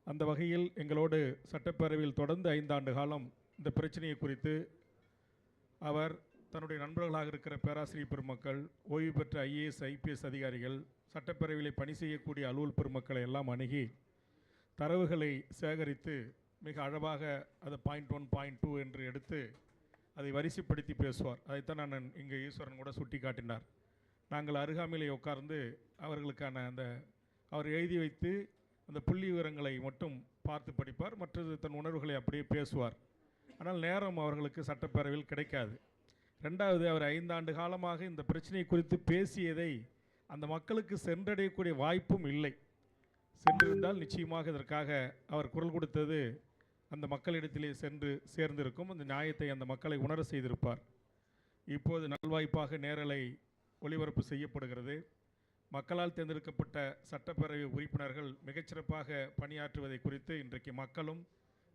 அந்த வகையில் எங்களோடு சட்டப்பேரவையில் தொடர்ந்து 5 ஆண்டு காலம் இந்த பிரச்சனையை குறித்து அவர் தன்னுடைய நண்பர்களாக இருக்கிற பேராசிரியர் பெருமக்கள், ஓய்வு பெற்ற IAS IPS அதிகாரிகள், சட்டப்பேரவையில் பணி செய்யக்கூடிய அலுவல் பெருமக்களை எல்லாம் அணுகி தரவுகளை சேகரித்து மிக அழகாக அதை பாயிண்ட் 1 பாயிண்ட் 2 என்று எடுத்து அதை வரிசைப்படுத்தி பேசுவார். அதைத்தான் நான் இங்கே ஈஸ்வரன் கூட சுட்டி காட்டினார். நாங்கள் அருகாமையிலே உட்கார்ந்து அவர்களுக்கான அவர் எழுதி வைத்து அந்த புள்ளி விவரங்களை மட்டும் பார்த்து படிப்பார், மற்றது தன் உணர்வுகளை அப்படியே பேசுவார். ஆனால் நேரம் அவர்களுக்கு சட்டப்பேரவையில் கிடைக்காது. ரெண்டாவது, அவர் 5 ஆண்டு காலமாக இந்த பிரச்சனை குறித்து பேசியதை அந்த மக்களுக்கு சென்றடையக்கூடிய வாய்ப்பும் இல்லை. சென்றிருந்தால் நிச்சயமாக இதற்காக அவர் குரல் கொடுத்தது அந்த மக்களிடத்திலே சென்று சேர்ந்திருக்கும், அந்த நியாயத்தை அந்த மக்களை உணர செய்திருப்பார். இப்போது நல்வாய்ப்பாக நேரலை ஒளிபரப்பு செய்யப்படுகிறது. மக்களால் தேர்ந்தெடுக்கப்பட்ட சட்டப்பேரவை உறுப்பினர்கள் மிகச்சிறப்பாக பணியாற்றுவதை குறித்து இன்றைக்கு மக்களும்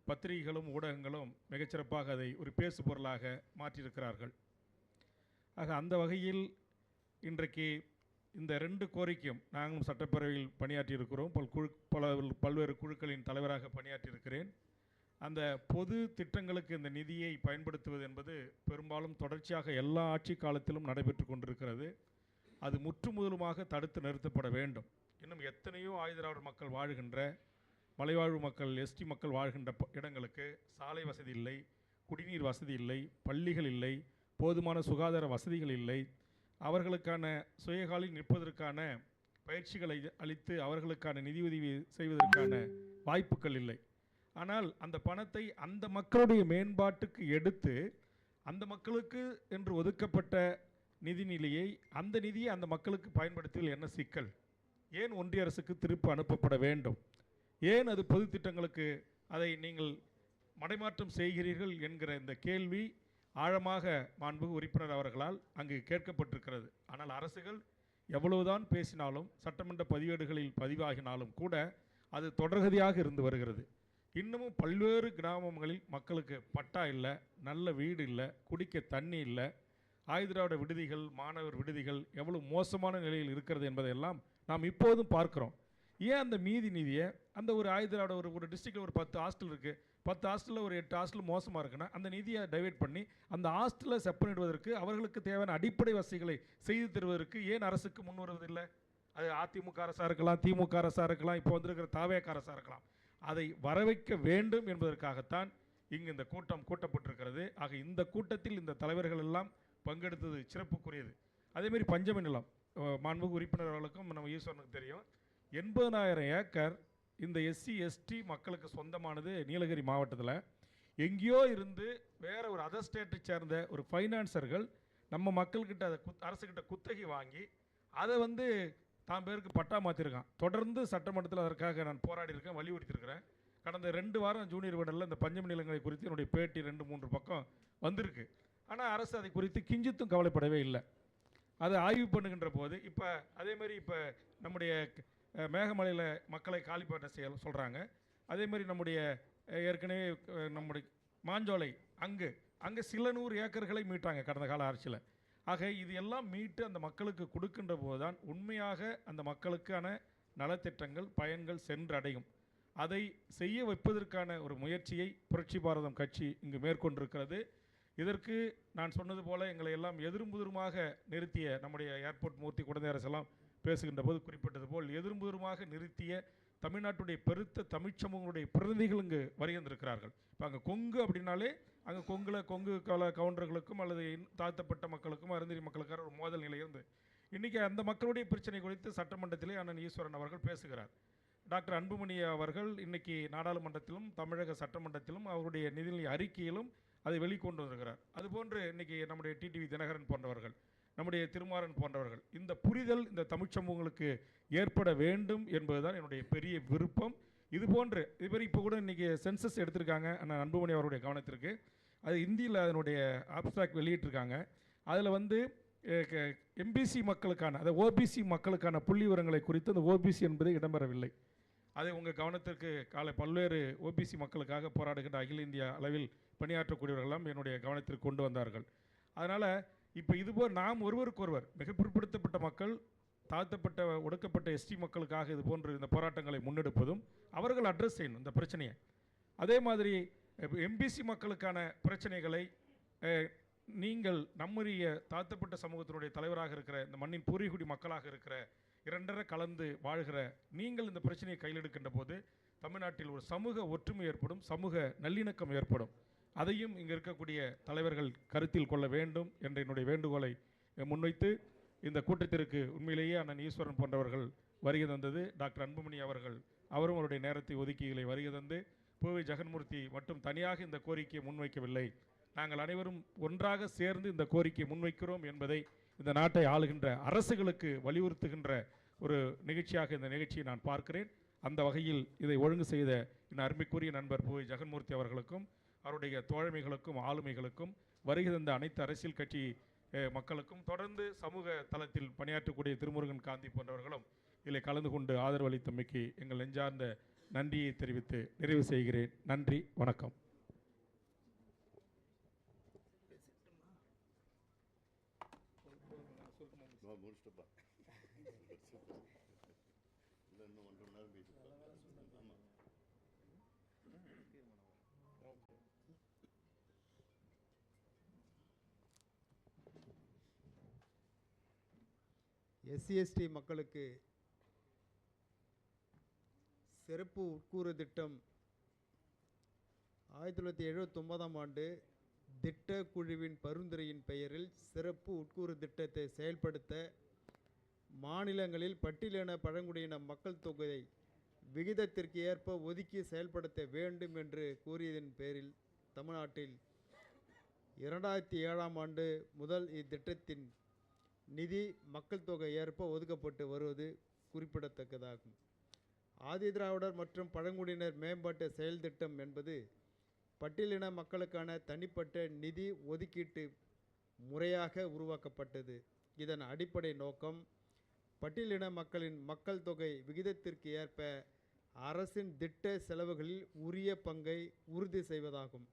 பத்திரிகைகளும் ஊடகங்களும் மிகச்சிறப்பாக அதை ஒரு பேசு பொருளாக மாற்றியிருக்கிறார்கள். ஆக அந்த வகையில் இன்றைக்கு இந்த 2 கோரிக்கையும் நாங்களும் சட்டப்பேரவையில் பணியாற்றியிருக்கிறோம். பல்வேறு குழுக்களின் தலைவராக பணியாற்றியிருக்கிறேன். அந்த பொது திட்டங்களுக்கு இந்த நிதியை பயன்படுத்துவது என்பது பெரும்பாலும் தொடர்ச்சியாக எல்லா ஆட்சி காலத்திலும் நடைபெற்று கொண்டிருக்கிறது. அது முற்றுமுதலுமாக தடுத்து நிறுத்தப்பட வேண்டும். இன்னும் எத்தனையோ ஆயுதிராவிடர் மக்கள் வாழ்கின்ற, மலைவாழ்வு மக்கள், எஸ்டி மக்கள் வாழ்கின்ற இடங்களுக்கு சாலை வசதி இல்லை, குடிநீர் வசதி இல்லை, பள்ளிகள் இல்லை, போதுமான சுகாதார வசதிகள் இல்லை, அவர்களுக்கான சுயகாலில் நிற்பதற்கான பயிற்சிகளை அளித்து அவர்களுக்கான நிதியுதவி செய்வதற்கான வாய்ப்புகள் இல்லை. ஆனால் அந்த பணத்தை அந்த மக்களுடைய மேம்பாட்டுக்கு எடுத்து அந்த மக்களுக்கு என்று ஒதுக்கப்பட்ட நிதிநிலையை, அந்த நிதியை அந்த மக்களுக்கு பயன்படுத்துவதில் என்ன சிக்கல்? ஏன் ஒன்றிய அரசுக்கு திருப்பி அனுப்பப்பட வேண்டும்? ஏன் அது பொது திட்டங்களுக்கு அதை நீங்கள் மடைமாற்றம் செய்கிறீர்கள் என்கிற இந்த கேள்வி ஆழமாக மாண்புமிகு உறுப்பினர் அவர்களால் அங்கு கேட்கப்பட்டிருக்கிறது. ஆனால் அரசுகள் எவ்வளவுதான் பேசினாலும், சட்டமன்ற பதிவேடுகளில் பதிவாகினாலும் கூட அது தொடர்கதியாக இருந்து வருகிறது. இன்னமும் பல்வேறு கிராமங்களில் மக்களுக்கு பட்டா இல்லை, நல்ல வீடு இல்லை, குடிக்க தண்ணி இல்லை, ஆயுதிராவிட விடுதிகள், மாணவர் விடுதிகள் எவ்வளவு மோசமான நிலையில் இருக்கிறது என்பதையெல்லாம் நாம் இப்போதும் பார்க்கிறோம். ஏன் அந்த மீதி நிதியை அந்த ஒரு ஆயுதிராவிட ஒரு டிஸ்ட்ரிக்டில் ஒரு 10 ஹாஸ்டல் இருக்குது, 10 ஹாஸ்டலில் ஒரு 8 ஹாஸ்டல் மோசமாக இருக்குன்னா அந்த நிதியை டைவெர்ட் பண்ணி அந்த ஹாஸ்டலை செப்பனிடுவதற்கு, அவர்களுக்கு தேவையான அடிப்படை வசதிகளை செய்து தருவதற்கு ஏன் அரசுக்கு முன் வருவதில்லை? அது அதிமுக அரசாக இருக்கலாம், திமுக அரசாக இருக்கலாம், இப்போ வந்திருக்கிற தாவேக அரசாக இருக்கலாம். அதை வரவைக்க வேண்டும் என்பதற்காகத்தான் இங்கு இந்த கூட்டம் கூட்டப்பட்டிருக்கிறது. ஆக இந்த கூட்டத்தில் இந்த தலைவர்கள் எல்லாம் பங்கெடுத்தது சிறப்புக்குரியது. அதேமாரி பஞ்சமி நிலம், மாண்புமிகு உறுப்பினர் அவர்களுக்கும் நம்ம ஈஸ்வரனுக்கு தெரியும், 80,000 ஏக்கர் இந்த எஸ்சி எஸ்டி மக்களுக்கு சொந்தமானது நீலகிரி மாவட்டத்தில். எங்கேயோ இருந்து வேற ஒரு அதர் ஸ்டேட்டை சேர்ந்த ஒரு ஃபைனான்சர்கள் நம்ம மக்கள்கிட்ட அதை அரசுக்கிட்ட குத்தகை வாங்கி அதை தான் பேருக்கு பட்டா மாற்றிருக்கான். தொடர்ந்து சட்டமன்றத்தில் அதற்காக நான் போராடி இருக்கேன், வலியுறுத்தியிருக்கிறேன். கடந்த 2 வாரம் ஜூனியர் விடலில் இந்த பஞ்சமி நிலங்களை குறித்து என்னுடைய பேட்டி 2-3 பக்கம் வந்திருக்கு. ஆனால் அரசு அதை குறித்து கிஞ்சித்தும் கவலைப்படவே இல்லை. அதை ஆய்வு பண்ணுகின்ற போது இப்போ அதேமாதிரி இப்போ நம்முடைய மேகமலையில் மக்களை காலிப்பாட்ட செய்ய சொல்கிறாங்க. அதேமாதிரி நம்முடைய ஏற்கனவே நம்முடைய மாஞ்சோலை அங்கே சில 100 ஏக்கர்களை மீட்டாங்க கடந்த கால ஆட்சியில். ஆக இது எல்லாம் மீட்டு அந்த மக்களுக்கு கொடுக்கின்ற போதுதான் உண்மையாக அந்த மக்களுக்கான நலத்திட்டங்கள் பயன்கள் சென்றடையும். அதை செய்ய வைப்பதற்கான ஒரு முயற்சியை புரட்சி பாரதம் கட்சி இங்கு மேற்கொண்டிருக்கிறது. இதற்கு நான் சொன்னது போல எங்களை எல்லாம் எதிர்முதிருமாக நிறுத்திய நம்முடைய ஏர்போர்ட் மூர்த்தி குழந்தை அரசெல்லாம் பேசுகின்ற போது குறிப்பிட்டது போல் எதிர்முதிருமாக நிறுத்திய தமிழ்நாட்டுடைய பெருத்த தமிழ்ச்சமூகங்களுடைய பிரதிநிதிகள் இங்கு வருகின்றிருக்கிறார்கள். இப்போ அங்கே கொங்கு அப்படின்னாலே அங்கே கொங்கு கால கவுண்டர்களுக்கும் அல்லது தாழ்த்தப்பட்ட மக்களுக்கும் அருந்ததி மக்களுக்கான ஒரு மோதல் நிலை இருந்து இன்றைக்கி அந்த மக்களுடைய பிரச்சனை குறித்து சட்டமன்றத்திலே அண்ணன் ஈஸ்வரன் அவர்கள் பேசுகிறார். டாக்டர் அன்புமணி அவர்கள் இன்றைக்கி நாடாளுமன்றத்திலும் தமிழக சட்டமன்றத்திலும் அவருடைய நிதிநிலை அறிக்கையிலும் அதை வெளிக்கொண்டு வந்திருக்கிறார். அதுபோன்று இன்றைக்கி நம்முடைய டிடிவி தினகரன் போன்றவர்கள், நம்முடைய திருமாறன் போன்றவர்கள், இந்த புரிதல் இந்த தமிழ் சமூகங்களுக்கு ஏற்பட வேண்டும் என்பதுதான் என்னுடைய பெரிய விருப்பம். இதுபோன்று இதுமாதிரி இப்போ கூட இன்றைக்கி சென்சஸ் எடுத்திருக்காங்க அண்ணன் அன்புமணி அவருடைய கவனத்திற்கு. அது இந்தியில் அதனுடைய ஆப்ஸ்ட்ராக்ட் வெளியிட்டிருக்காங்க. அதில் எம்பிசி மக்களுக்கான, அதை ஓபிசி மக்களுக்கான புள்ளி விவரங்களை குறித்து அந்த ஓபிசி என்பது இடம்பெறவில்லை. அதை உங்கள் கவனத்திற்கு பல்வேறு ஓபிசி மக்களுக்காக போராடுகின்ற அகில இந்திய அளவில் பணியாற்றக்கூடியவர்களெல்லாம் என்னுடைய கவனத்திற்கு கொண்டு வந்தார்கள். அதனால் இப்போ இதுபோல் நாம் ஒருவருக்கொருவர் மிக பிற்படுத்தப்பட்ட மக்கள், தாழ்த்தப்பட்ட ஒடுக்கப்பட்ட எஸ்டி மக்களுக்காக இது போன்று இந்த போராட்டங்களை முன்னெடுப்பதும் அவர்கள் அட்ரஸ் செய்யணும் இந்த பிரச்சனையை. அதே மாதிரி எம்பிசி மக்களுக்கான பிரச்சனைகளை நீங்கள் நம்முடைய தாழ்த்தப்பட்ட சமூகத்தினுடைய தலைவராக இருக்கிற இந்த மண்ணின் பூர்வீகுடி மக்களாக இருக்கிற 2 கலந்து வாழ்கிற நீங்கள் இந்த பிரச்சனையை கையில் எடுக்கின்ற போது தமிழ்நாட்டில் ஒரு சமூக ஒற்றுமை ஏற்படும், சமூக நல்லிணக்கம் ஏற்படும். அதையும் இங்கே இருக்கக்கூடிய தலைவர்கள் கருத்தில் கொள்ள வேண்டும் என்ற என்னுடைய வேண்டுகோளை முன்வைத்து இந்த கூட்டத்திற்கு உண்மையிலேயே அண்ணன் ஈஸ்வரன் போன்றவர்கள் வருகை தந்தது. டாக்டர் அன்புமணி அவரும் அவருடைய நேரத்தை ஒதுக்கிகளை வருகை தந்து, பூவை ஜெகன்மூர்த்தி மட்டும் தனியாக இந்த கோரிக்கையை முன்வைக்கவில்லை, நாங்கள் அனைவரும் ஒன்றாக சேர்ந்து இந்த கோரிக்கையை முன்வைக்கிறோம் என்பதை இந்த நாட்டை ஆளுகின்ற அரசுகளுக்கு வலியுறுத்துகின்ற ஒரு நிகழ்ச்சியாக இந்த நிகழ்ச்சியை நான் பார்க்கிறேன். அந்த வகையில் இதை ஒழுங்கு செய்த என் அருமைக்குரிய நண்பர் பூவை ஜெகன்மூர்த்தி அவர்களுக்கும் அவருடைய தோழமைகளுக்கும் ஆளுமைகளுக்கும் வருகை தந்த அனைத்து அரசியல் கட்சி மக்களுக்கும் தொடர்ந்து சமூக தளத்தில் பணியாற்றக்கூடிய திருமுருகன் காந்தி போன்றவர்களும் இதில் கலந்து கொண்டு ஆதரவு அளித்தமைக்கு எங்கள் நெஞ்சார்ந்த நன்றியை தெரிவித்து நிறைவு செய்கிறேன். நன்றி, வணக்கம். முடிச்சுட்டுப்பா, இல்லை இன்னும் 1.5 மணி நேரம் பேசிட்டு. ஆமாம், எஸ்சி/எஸ்டி மக்களுக்கு சிறப்பு உட்கூறு திட்டம் 1979ஆம் ஆண்டு திட்ட குழுவின் பரிந்துரையின் பெயரில் சிறப்பு உட்கூறு திட்டத்தை செயல்படுத்த மாநிலங்களில் பட்டியலின பழங்குடியின மக்கள் தொகையை விகிதத்திற்கு ஏற்ப ஒதுக்கி செயல்படுத்த வேண்டும் என்று கூறியதன் பேரில் தமிழ்நாட்டில் 2007ஆம் ஆண்டு முதல் இத்திட்டத்தின் நிதி மக்கள் தொகை ஏற்ப ஒதுக்கப்பட்டு வருவது குறிப்பிடத்தக்கதாகும். ஆதிதிராவிடர் மற்றும் பழங்குடியினர் மேம்பாட்டு செயல் திட்டம் என்பது பட்டியலின மக்களுக்கான தனிப்பட்ட நிதி ஒதுக்கீட்டு முறையாக உருவாக்கப்பட்டது. இதன் அடிப்படை நோக்கம் பட்டியலின மக்களின் மக்கள் தொகை விகிதத்திற்கு ஏற்ப அரசின் திட்ட செலவுகளில் உரிய பங்கை உறுதி செய்வதாகும்.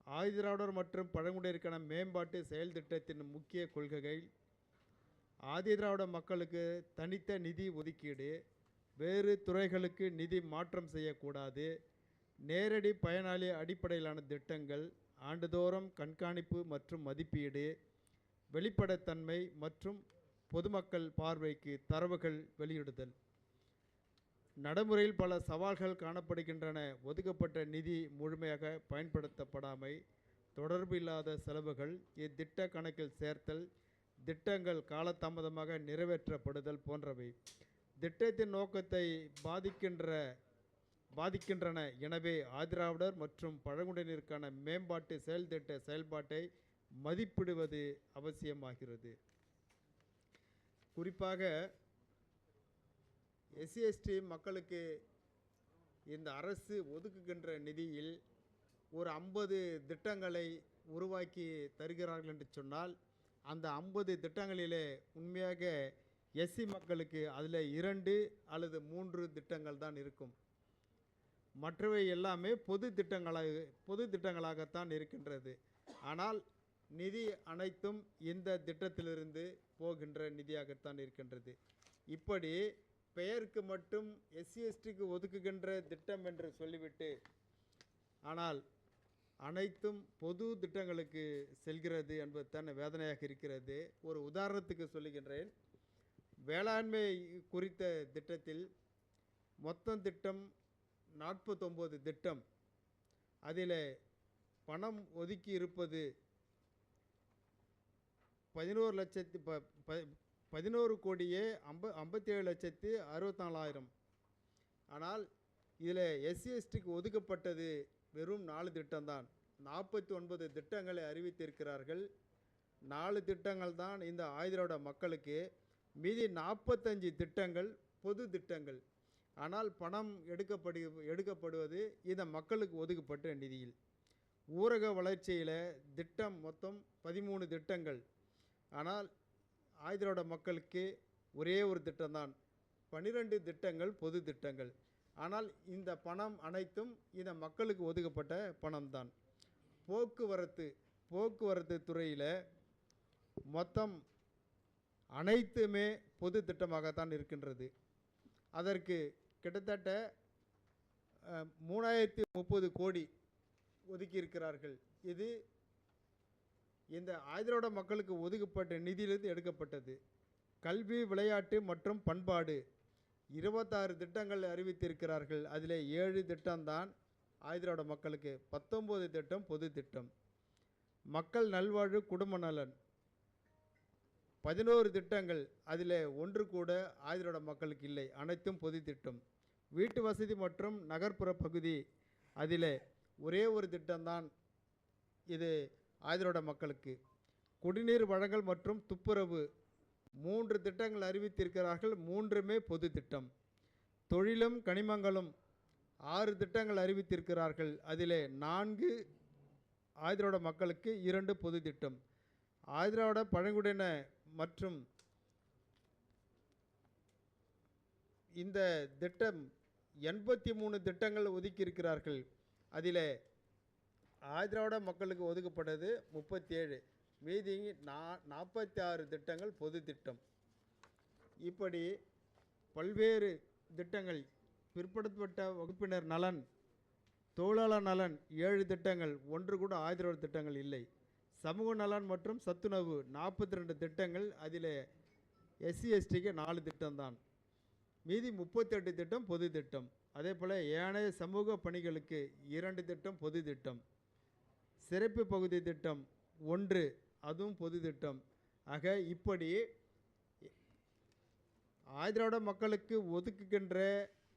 ஆதிதிராவிடர் மற்றும் பழங்குடியினருக்கான மேம்பாட்டு செயல் திட்டத்தின் முக்கிய கொள்கைகள் ஆதிதிராவிட மக்களுக்கு தனித்த நிதி ஒதுக்கீடு, வேறு துறைகளுக்கு நிதி மாற்றம் செய்யக்கூடாது, நேரடி பயனாளி அடிப்படையிலான திட்டங்கள், ஆண்டுதோறும் கண்காணிப்பு மற்றும் மதிப்பீடு, வெளிப்படைத்தன்மை மற்றும் பொதுமக்கள் பார்வைக்கு தரவுகள் வெளியிடுதல். நடைமுறையில் பல சவால்கள் காணப்படுகின்றன. ஒதுக்கப்பட்ட நிதி முழுமையாக பயன்படுத்தப்படாமை, தொடர்பு இல்லாத செலவுகள், இத்திட்ட கணக்கில் சேர்த்தல், திட்டங்கள் காலதாமதமாக நிறைவேற்றப்படுதல் போன்றவை திட்டத்தின் நோக்கத்தை பாதிக்கின்றன. எனவே ஆதிதிராவிடர் மற்றும் பழங்குடியினருக்கான மேம்பாட்டு செயல் திட்ட செயல்பாட்டை மதிப்பிடுவது அவசியமாகிறது. குறிப்பாக எஸ்சி/எஸ்டி மக்களுக்கு இந்த அரசு ஒதுக்குகின்ற நிதியில் ஒரு 50 திட்டங்களை உருவாக்கி தருகிறார்கள் என்று சொன்னால், அந்த 50 திட்டங்களிலே உண்மையாக எஸ்சி மக்களுக்கு அதில் 2 அல்லது 3 திட்டங்கள் தான் இருக்கும். மற்றவை எல்லாமே பொது திட்டங்களாகத்தான் இருக்கின்றது. ஆனால் நிதி அனைத்தும் இந்த திட்டத்திலிருந்து போகின்ற நிதியாகத்தான் இருக்கின்றது. இப்படி பெயருக்கு மட்டும் எஸ்சி/எஸ்டிக்கு ஒதுக்குகின்ற திட்டம் என்று சொல்லிவிட்டு, ஆனால் அனைத்தும் பொது திட்டங்களுக்கு செல்கிறது என்பது தான் வேதனையாக இருக்கிறது. ஒரு உதாரணத்துக்கு சொல்லுகின்றேன். வேளாண்மை குறித்த திட்டத்தில் மொத்தம் திட்டம் 49 திட்டம். அதில் பணம் ஒதுக்கி இருப்பது 11,57,64,000. ஆனால் இதில் எஸ்சி/எஸ்டிக்கு ஒதுக்கப்பட்டது வெறும் 4 திட்டம்தான். 49 திட்டங்களை அறிவித்திருக்கிறார்கள். 4 திட்டங்கள் தான் இந்த ஆதிதிராவிட மக்களுக்கு. மீதி 45 திட்டங்கள் பொது திட்டங்கள். ஆனால் பணம் எடுக்கப்படுவது இந்த மக்களுக்கு ஒதுக்கப்பட்ட நிதியில். ஊரக வளர்ச்சியில் திட்டம் மொத்தம் 13 திட்டங்கள். ஆனால் ஆதிதிராவிட மக்களுக்கு ஒரே ஒரு திட்டம்தான். 12 திட்டங்கள் பொது திட்டங்கள். ஆனால் இந்த பணம் அனைத்தும் இந்த மக்களுக்கு ஒதுக்கப்பட்ட பணம்தான். போக்குவரத்து துறையில் மொத்தம் அனைத்துமே பொது திட்டமாகத்தான் இருக்கின்றது. அதற்கு கிட்டத்தட்ட 3030 கோடி ஒதுக்கியிருக்கிறார்கள். இது இந்த ஆதிதிராவிட மக்களுக்கு ஒதுக்கப்பட்ட நிதியிலிருந்து எடுக்கப்பட்டது. கல்வி, விளையாட்டு மற்றும் பண்பாடு 26 திட்டங்கள் அறிவித்திருக்கிறார்கள். அதில் 7 திட்டம்தான் ஆதிதிராவிட மக்களுக்கு, 19 திட்டம் பொது திட்டம். மக்கள் நல்வாழ்வு, குடும்ப நலன் 11 திட்டங்கள். அதில் 1 கூட ஆதிதிராவிட மக்களுக்கு இல்லை, அனைத்தும் பொது திட்டம். வீட்டு வசதி மற்றும் நகர்ப்புற பகுதி, அதில் ஒரே ஒரு திட்டம்தான் இது ஆதிதிராவிட மக்களுக்கு. குடிநீர் வழங்கல் மற்றும் துப்புரவு 3 திட்டங்கள் அறிவித்திருக்கிறார்கள், 3மே பொது திட்டம். தொழிலும் கனிமங்களும் 6 திட்டங்கள் அறிவித்திருக்கிறார்கள். அதில் 4 ஆதிதிராவிட மக்களுக்கு, 2 பொது திட்டம். ஆதிதிராவிட பழங்குடியின மற்றும் இந்த திட்டம் 83 திட்டங்கள் ஒதுக்கியிருக்கிறார்கள். அதில் ஆதிதிராவிட மக்களுக்கு ஒதுக்கப்பட்டது 37, மீதி 46 திட்டங்கள் பொது திட்டம். இப்படி பல்வேறு திட்டங்கள். பிற்படுத்தப்பட்ட வகுப்பினர் நலன், தொழிலாளர் நலன் 7 திட்டங்கள், 1 கூட ஆதிதிராவிட திட்டங்கள் இல்லை. சமூக நலன் மற்றும் சத்துணவு 42 திட்டங்கள். அதில் எஸ்சி எஸ்டிக்கு 4 திட்டம்தான். மீதி 38 திட்டம் பொது திட்டம். அதே போல் ஏனைய சமூக பணிகளுக்கு 2 திட்டம் பொது திட்டம். சிறப்பு பகுதி திட்டம் 1 அதுவும் பொது திட்டம். ஆக இப்படி ஆதிதிராவிட மக்களுக்கு ஒதுக்குகின்ற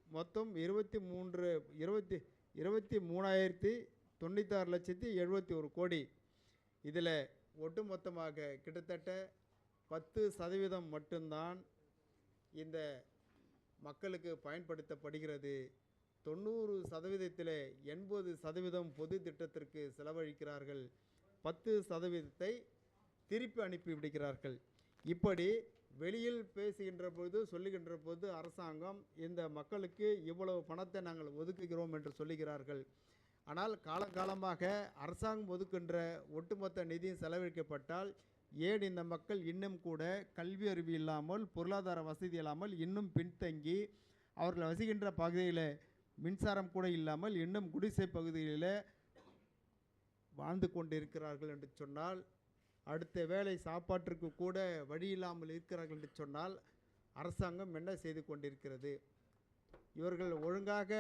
மொத்தம் 23,96,71 கோடி. இதில் ஒட்டுமொத்தமாக கிட்டத்தட்ட 10% மட்டும்தான் இந்த மக்களுக்கு பயன்படுத்தப்படுகிறது. 90%, 80% பொது திட்டத்திற்கு செலவழிக்கிறார்கள். 10% திருப்பி அனுப்பி விடுகிறார்கள். இப்படி வெளியில் பேசுகின்ற போது சொல்லுகின்ற போது அரசாங்கம் இந்த மக்களுக்கு இவ்வளவு பணத்தை நாங்கள் ஒதுக்குகிறோம் என்று சொல்லுகிறார்கள். ஆனால் காலகாலமாக அரசாங்கம் ஒதுக்கின்ற ஒட்டுமொத்த நிதியும் செலவழிக்கப்பட்டால் ஏன் இந்த மக்கள் இன்னும் கூட கல்வி அறிவு இல்லாமல், பொருளாதார வசதி இல்லாமல் இன்னும் பின்தங்கி, அவர்கள் வசிக்கின்ற பகுதியில் மின்சாரம் கூட இல்லாமல் இன்னும் குடிசை பகுதியில் வாழ்ந்து கொண்டு இருக்கிறார்கள் என்று சொன்னால், அடுத்த வேளை சாப்பாட்டிற்கு கூட வழி இல்லாமல் இருக்கிறார்கள் என்று சொன்னால் அரசாங்கம் என்ன செய்து கொண்டிருக்கிறது? இவர்கள் ஒழுங்காக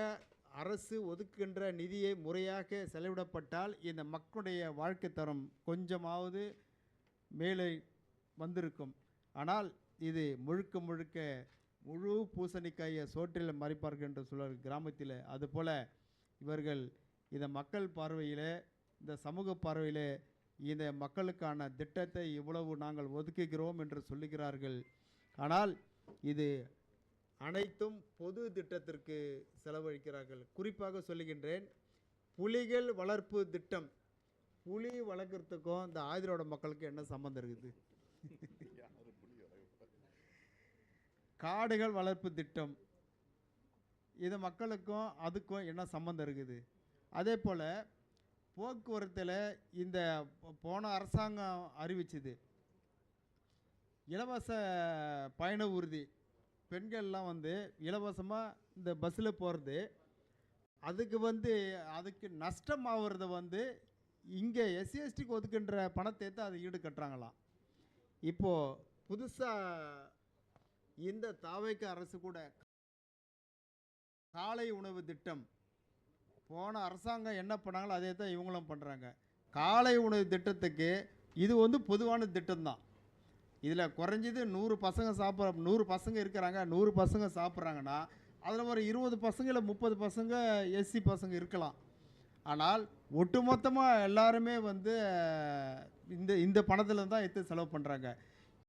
அரசு ஒதுக்குகின்ற நிதியை முறையாக செலவிடப்பட்டால் இந்த மக்களுடைய வாழ்க்கை தரம் கொஞ்சமாவது மேலே வந்திருக்கும். ஆனால் இது முழுக்க முழுக்க முழு பூசணிக்காயை சோற்றில் மறைப்பார்கள் என்று சொல்வார்கள் கிராமத்தில். அதுபோல் இவர்கள் இந்த மக்கள் பார்வையில், இந்த சமூக பார்வையில் இந்த மக்களுக்கான திட்டத்தை இவ்வளவு நாங்கள் ஒதுக்குகிறோம் என்று சொல்லுகிறார்கள். ஆனால் இது அனைத்தும் பொது திட்டத்திற்கு செலவழிக்கிறார்கள். குறிப்பாக சொல்லுகின்றேன், புலிகள் வளர்ப்பு திட்டம். புலி வளர்க்குறதுக்கும் இந்த ஆதிதிராவிட மக்களுக்கு என்ன சம்பந்தம் இருக்குது? காடுகள் வளர்ப்பு திட்டம், இது மக்களுக்கும் அதுக்கும் என்ன சம்பந்தம் இருக்குது? அதே போல் போக்குவரத்தில் இந்த போன அரசாங்கம் அறிவிச்சது இலவச பயண ஊர்தி. பெண்கள்லாம் இலவசமாக இந்த பஸ்ஸில் போகிறது. அதுக்கு நஷ்டமாகிறத இங்கே எஸ்சி எஸ்டிக்கு ஒதுக்கின்ற பணத்தை அதை ஈடு கட்டுறாங்களாம். இப்போது புதுசாக இந்த தாவைக்கு அரசு கூட காலை உணவு திட்டம், போன அரசாங்கம் என்ன பண்ணாங்களோ அதே தான் இவங்களும் பண்ணுறாங்க. காலை உணவு திட்டத்துக்கு இது பொதுவான திட்டம்தான். இதில் குறைஞ்சது 100 பசங்க 100 பசங்க இருக்கிறாங்க, 100 பசங்க சாப்பிட்றாங்கன்னா அதில் ஒரு 20 பசங்க இல்லை 30 பசங்க எஸ்சி பசங்க இருக்கலாம். ஆனால் ஒட்டுமொத்தமாக எல்லாருமே இந்த பணத்தில் தான் எடுத்து செலவு பண்ணுறாங்க.